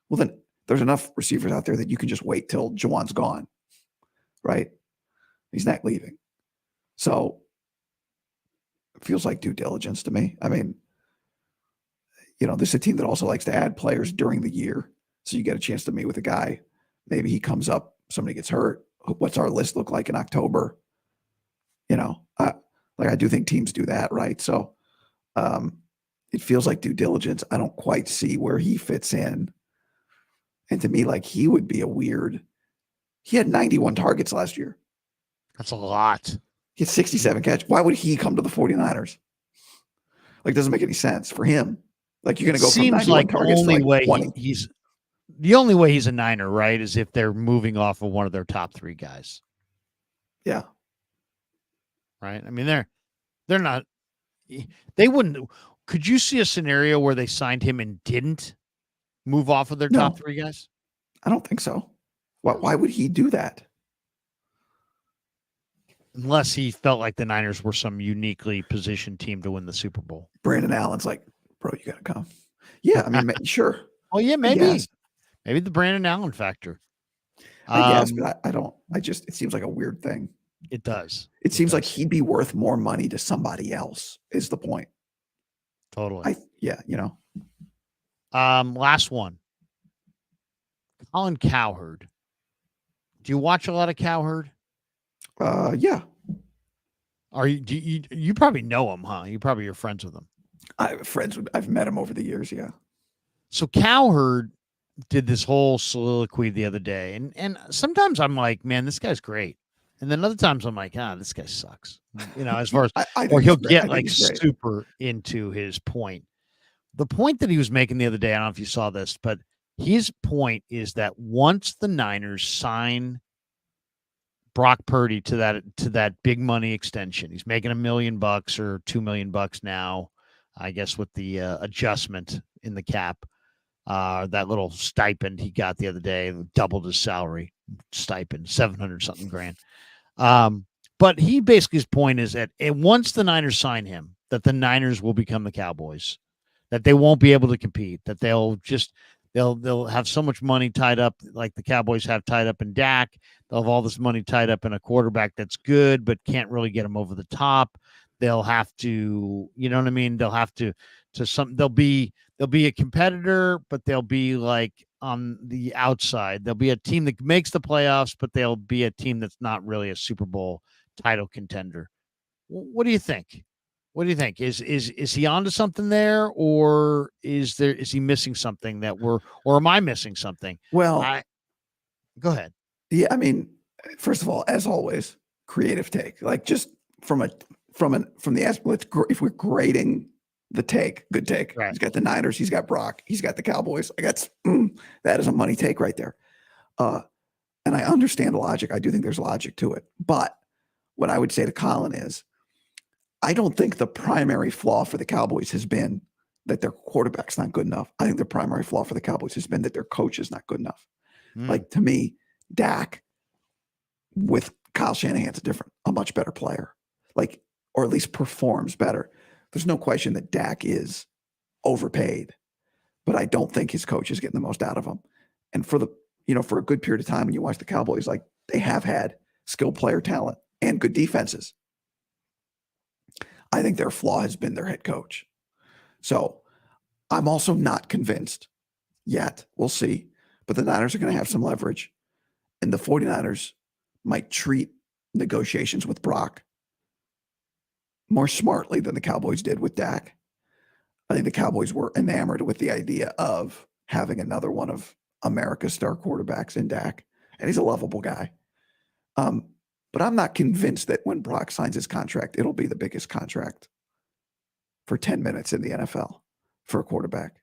well, then there's enough receivers out there that you can just wait till Juwan's gone, right? He's not leaving. So it feels like due diligence to me. I mean, this is a team that also likes to add players during the year. So you get a chance to meet with a guy. Maybe he comes up, somebody gets hurt. What's our list look like in October? I do think teams do that, right? So it feels like due diligence. I don't quite see where he fits in. And to me, like he would be he had 91 targets last year. That's a lot. He had 67 catches. Why would he come to the 49ers? Like, doesn't make any sense for him. Like you're going to go from 91 like targets the only to like way 20. The only way he's a Niner, right, is if they're moving off of one of their top three guys. Yeah. Right. I mean, they're not. They wouldn't. Could you see a scenario where they signed him and didn't move off of their top three guys? I don't think so. Why would he do that? Unless he felt like the Niners were some uniquely positioned team to win the Super Bowl. Brandon Allen's like, bro, you got to come. Yeah, I mean, sure. Oh, yeah, maybe. Maybe the Brandon Allen factor. I guess, but I don't. It seems like a weird thing. It does. It seems like he'd be worth more money to somebody else, is the point. Totally. Last one. Colin Cowherd. Do you watch a lot of Cowherd? Yeah. You probably know him, huh? You probably are friends with him. I've met him over the years. Yeah. So Cowherd did this whole soliloquy the other day, and sometimes I'm like, man, this guy's great, and then other times I'm like, this guy sucks. As far as or he'll get like super into his point. The point that he was making the other day, I don't know if you saw this, but his point is that once the Niners sign Brock Purdy to that big money extension, he's making $1 million or $2 million now, I guess, with the adjustment in the cap. That little stipend he got the other day doubled his salary stipend, 700 something grand. But he basically, his point is that once the Niners sign him, that the Niners will become the Cowboys, that they won't be able to compete, that they'll have so much money tied up, like the Cowboys have tied up in Dak. They'll have all this money tied up in a quarterback that's good, but can't really get him over the top. They'll have to, you know what I mean? They'll have to they'll be a competitor, but they'll be like on the outside. They'll be a team that makes the playoffs, but they'll be a team that's not really a Super Bowl title contender. What do you think? What do you think? Is he onto something there, or is he missing something or am I missing something? Well, Go ahead. Yeah, I mean, first of all, as always, creative take. Like just from the aspect, if we're grading the take, good take. Right. He's got the Niners, he's got Brock, he's got the Cowboys. That is a money take right there. And I understand the logic. I do think there's logic to it. But what I would say to Colin is, I don't think the primary flaw for the Cowboys has been that their quarterback's not good enough. I think the primary flaw for the Cowboys has been that their coach is not good enough. Like, to me, Dak with Kyle Shanahan's a much better player, like, or at least performs better. There's no question that Dak is overpaid, but I don't think his coach is getting the most out of him. And for a good period of time, when you watch the Cowboys, like, they have had skilled player talent and good defenses. I think their flaw has been their head coach. So I'm also not convinced yet. We'll see. But the Niners are going to have some leverage. And the 49ers might treat negotiations with Brock more smartly than the Cowboys did with Dak. I think the Cowboys were enamored with the idea of having another one of America's star quarterbacks in Dak. And he's a lovable guy. But I'm not convinced that when Brock signs his contract, it'll be the biggest contract for 10 minutes in the NFL for a quarterback.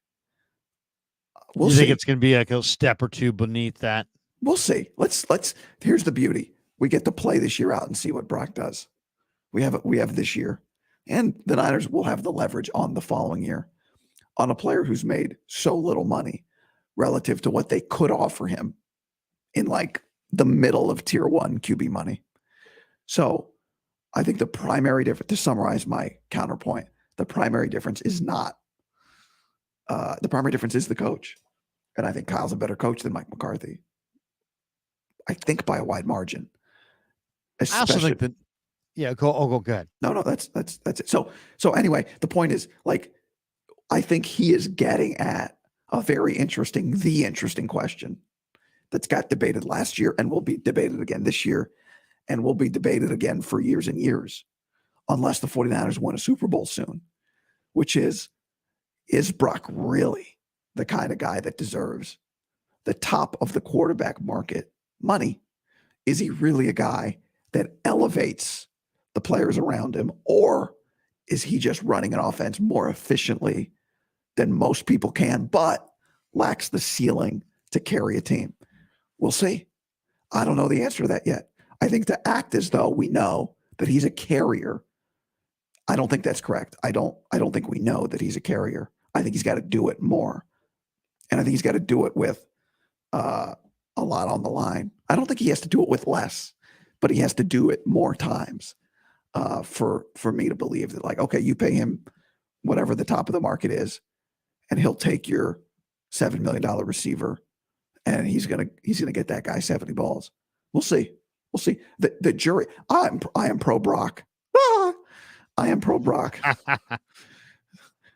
We'll see. Think it's going to be like a step or two beneath that? We'll see. Here's the beauty. We get to play this year out and see what Brock does. We have this year. And the Niners will have the leverage on the following year on a player who's made so little money relative to what they could offer him in like the middle of tier 1 QB money. So I think the primary difference, to summarize my counterpoint, the primary difference is the coach. And I think Kyle's a better coach than Mike McCarthy. I think by a wide margin. I also think that, go ahead. No, that's it. So anyway, the point is, like, I think he is getting at a very interesting question that's got debated last year and will be debated again this year and will be debated again for years and years, unless the 49ers win a Super Bowl soon, which is Brock really the kind of guy that deserves the top of the quarterback market money? Is he really a guy that elevates the players around him, or is he just running an offense more efficiently than most people can, but lacks the ceiling to carry a team? We'll see. I don't know the answer to that yet. I think to act as though we know that he's a carrier, I don't think that's correct. I don't think we know that he's a carrier. I think he's got to do it more. And I think he's got to do it with a lot on the line. I don't think he has to do it with less, but he has to do it more times for me to believe that, like, okay, you pay him whatever the top of the market is, and he'll take your $7 million receiver, and he's gonna get that guy 70 balls. We'll see. The jury. I am pro Brock. I am pro Brock.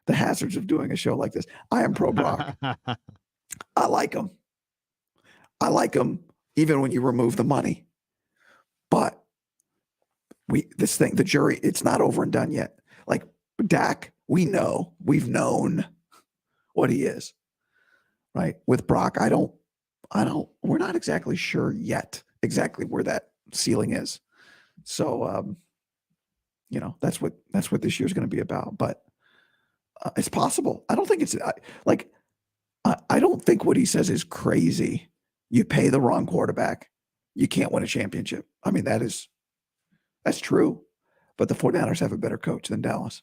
The hazards of doing a show like this. I am pro Brock. I like him. Even when you remove the money. But the jury, it's not over and done yet. Like Dak, we've known what he is, right? With Brock, we're not exactly sure yet exactly where that ceiling is. So, that's what this year's going to be about. But it's possible. I don't think it's I don't think what he says is crazy. You pay the wrong quarterback, you can't win a championship. I mean, that's true. But the 49ers have a better coach than Dallas.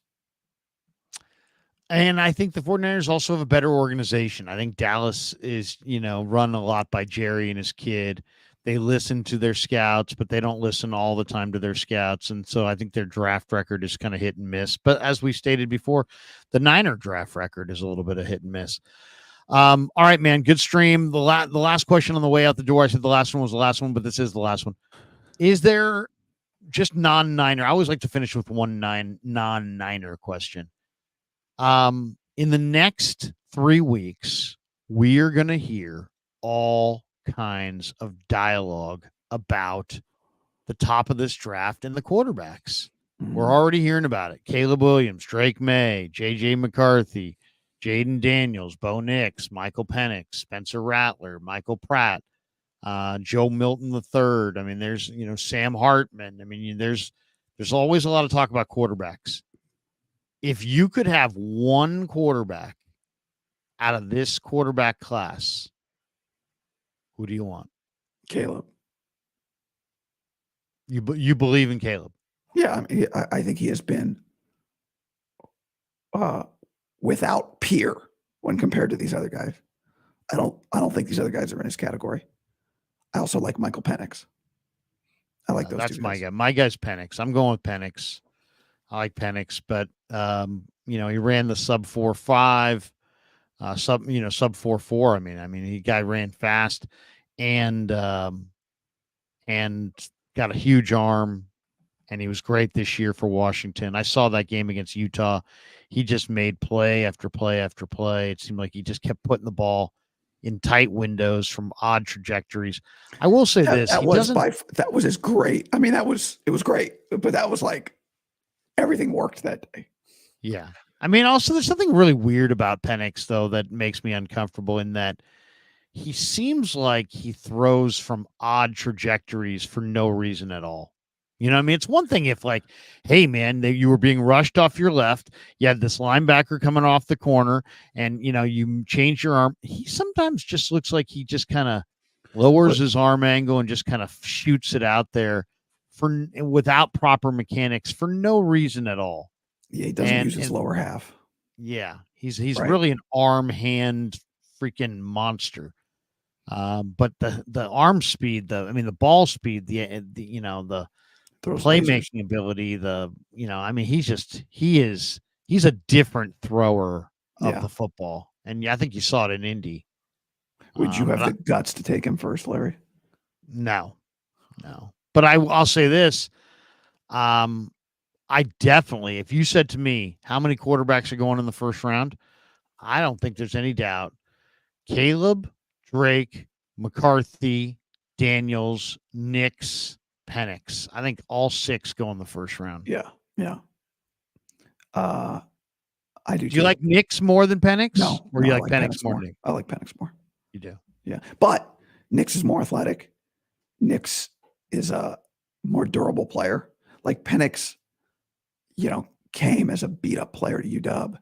And I think the 49ers also have a better organization. I think Dallas is, run a lot by Jerry and his kid. They listen to their scouts, but they don't listen all the time to their scouts. And so I think their draft record is kind of hit and miss. But as we stated before, the Niner draft record is a little bit of hit and miss. All right, man. Good stream. The last question on the way out the door, I said the last one was the last one, but this is the last one. Is there just non-Niner? I always like to finish with one non-Niner question. In the next 3 weeks, we are going to hear all kinds of dialogue about the top of this draft and the quarterbacks. We're already hearing about it. Caleb Williams, Drake May, J.J. McCarthy, Jaden Daniels, Bo Nix, Michael Penix, Spencer Rattler, Michael Pratt, Joe Milton III. I mean, there's Sam Hartman. I mean, there's always a lot of talk about quarterbacks. If you could have one quarterback out of this quarterback class, who do you want? Caleb. You believe in Caleb? Yeah, I mean, I think he has been without peer when compared to these other guys. I don't think these other guys are in his category. I also like Michael Penix. I like those That's two my guys. guy. My guy's Penix. I'm going with Penix. I like Penix, but he ran the sub 4.5, sub 4.4. I mean, he guy ran fast and got a huge arm, and he was great this year for Washington. I saw that game against Utah. He just made play after play after play. It seemed like he just kept putting the ball in tight windows from odd trajectories. I will say this: that was his great. I mean, it was great, but that was like everything worked that day. Yeah, I mean, also there's something really weird about Penix though that makes me uncomfortable in that he seems like he throws from odd trajectories for no reason at all. You know what I mean? It's one thing if like, hey man, you were being rushed off your left, you had this linebacker coming off the corner, and you change your arm. He sometimes just looks like he just kind of lowers his arm angle and just kind of shoots it out there without proper mechanics for no reason at all. Yeah, he doesn't use his lower half. Yeah, he's really an arm hand freaking monster. But the arm speed, the ball speed, the playmaking ability, he's a different thrower of the football, and I think you saw it in Indy. Would you have the guts to take him first, Larry? No, but I'll say this: I definitely, if you said to me how many quarterbacks are going in the first round, I don't think there's any doubt. Caleb, Drake, McCarthy, Daniels, Nix, Penix. I think all 6 go in the first round. Yeah. I do. Do you like Nix more than Penix? No. Or you like Penix more? I like Penix more. You do? Yeah. But Nix is more athletic. Nix is a more durable player. Like Penix, came as a beat up player to UW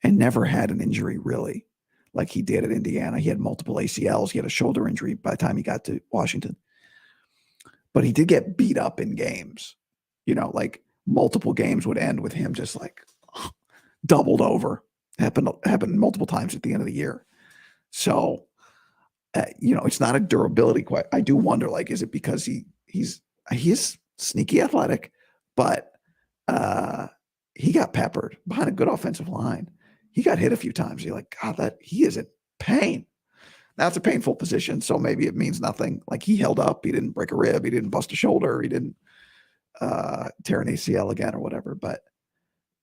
and never had an injury really like he did at Indiana. He had multiple ACLs. He had a shoulder injury by the time he got to Washington. But he did get beat up in games. Like multiple games would end with him just like doubled over. Happened multiple times at the end of the year. So, it's not a durability question. I do wonder, like, is it because he is sneaky athletic, but he got peppered behind a good offensive line. He got hit a few times. You're like, God, he is in pain. Now it's a painful position, so maybe it means nothing. Like he held up, he didn't break a rib, he didn't bust a shoulder, he didn't tear an ACL again or whatever. But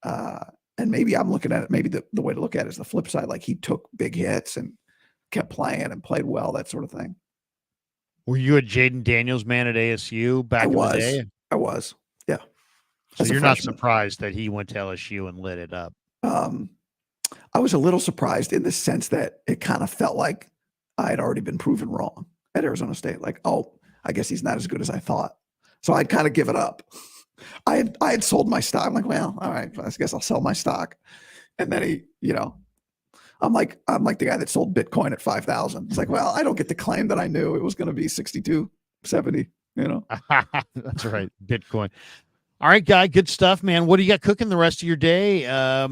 and maybe I'm looking at it. Maybe the way to look at it is the flip side. Like he took big hits and kept playing and played well, that sort of thing. Were you a Jaden Daniels man at ASU back in the day? I was, yeah. So you're not surprised that he went to LSU and lit it up? I was a little surprised in the sense that it kind of felt like I had already been proven wrong at Arizona State. Like, oh, I guess he's not as good as I thought. So I'd kind of give it up. I had sold my stock. I'm like, well, all right, I guess I'll sell my stock. And then I'm like the guy that sold Bitcoin at 5,000. It's like, well, I don't get to claim that I knew it was going to be 62.70. That's right, Bitcoin. All right, Guy, good stuff, man. What do you got cooking the rest of your day? I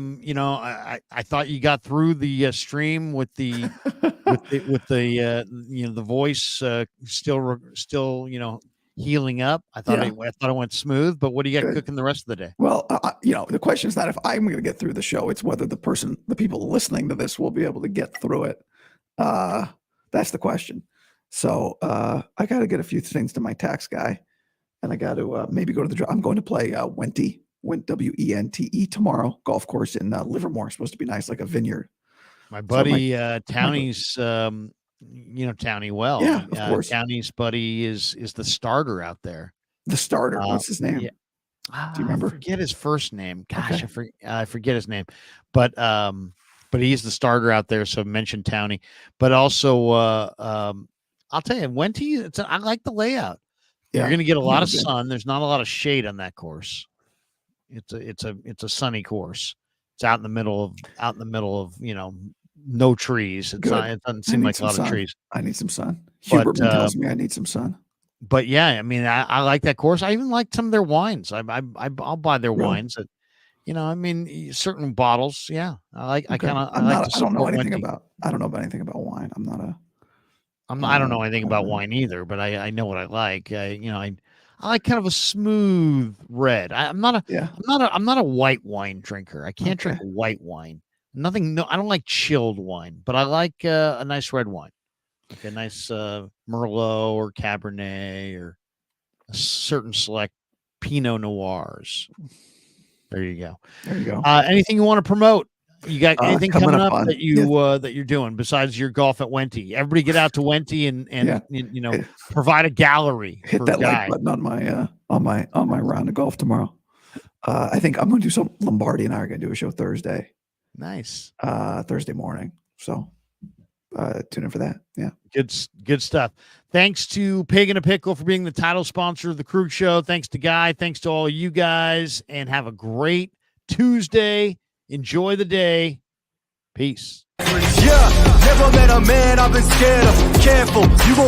thought you got through the stream with the the voice still healing up. I thought it went smooth, but what do you got cooking the rest of the day? Well, the question is not if I'm going to get through the show; it's whether the people listening to this will be able to get through it. That's the question. So I got to get a few things to my tax guy. And I got to maybe go to the. I'm going to play Wente, Wente tomorrow. Golf course in Livermore. Supposed to be nice, like a vineyard. My buddy Townie's, Townie well. Yeah, of course. Townie's buddy is the starter out there. The starter. What's his name? Yeah. Do you remember? I forget his first name. Gosh, I forget his name, but he's the starter out there. So mention Towney, but also I'll tell you, Wente. I like the layout. Yeah, you're going to get a lot of sun. There's not a lot of shade on that course. It's a sunny course. It's out in the middle of no trees. It doesn't seem like a lot of trees. I need some sun. Haberman tells me I need some sun. But yeah, I mean, I like that course. I even like some of their wines. I'll buy their wines. Certain bottles. Yeah, I don't know anything about wine. I don't know anything about wine either, but I know what I like. I like kind of a smooth red. I'm not a white wine drinker. I can't drink white wine. I don't like chilled wine, but I like a nice red wine, like a nice Merlot or Cabernet or a certain select Pinot Noirs. There you go. Anything you want to promote? You got anything coming up that you're doing besides your golf at Wente? Everybody get out to Wente and provide a gallery. Hit that like button on my round of golf tomorrow. I think I'm going to do some. Lombardi and I are going to do a show Thursday. Nice. Thursday morning. So tune in for that. Yeah. Good stuff. Thanks to Pig and a Pickle for being the title sponsor of the Krueger Show. Thanks to Guy. Thanks to all you guys, and have a great Tuesday. Enjoy the day. Peace. Yeah, never met a man I've been scared of. Careful, you gon'